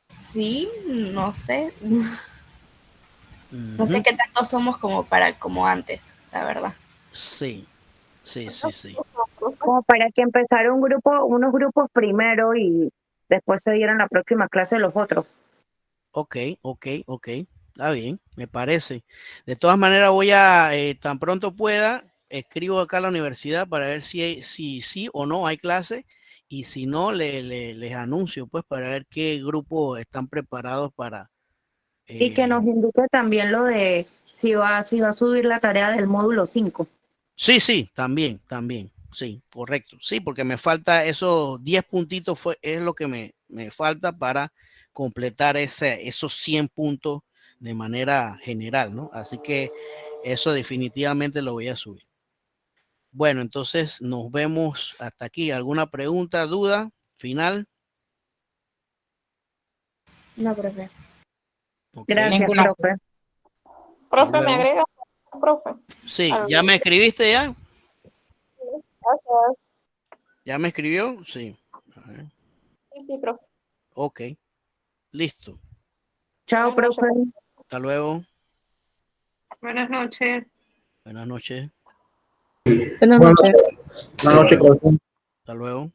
Sí, no sé. No sé qué tanto somos como antes, la verdad. Sí. Como para que empezara unos grupos primero y después se dieran la próxima clase de los otros. Ok. Está bien, me parece. De todas maneras, voy a, tan pronto pueda, escribo acá a la universidad para ver si sí o no hay clase. Y si no, les anuncio, pues, para ver qué grupo están preparados para... Y que nos indique también lo de si va a subir la tarea del módulo 5. Sí, también, sí, correcto. Sí, porque me falta esos 10 puntitos, es lo que me falta para completar esos 100 puntos de manera general, ¿no? Así que eso definitivamente lo voy a subir. Bueno, entonces nos vemos hasta aquí. ¿Alguna pregunta, duda final? No, profe. Okay. Gracias, profe. Profe, ¿me agrega? Profe. Sí, ¿ya me escribiste ya? Gracias. ¿Ya me escribió? Sí. A ver. Sí, profe. Ok. Listo. Chao, profe. Hasta luego. Buenas noches. Buenas noches. Buenas noches. Buenas noches, profesor. Hasta luego.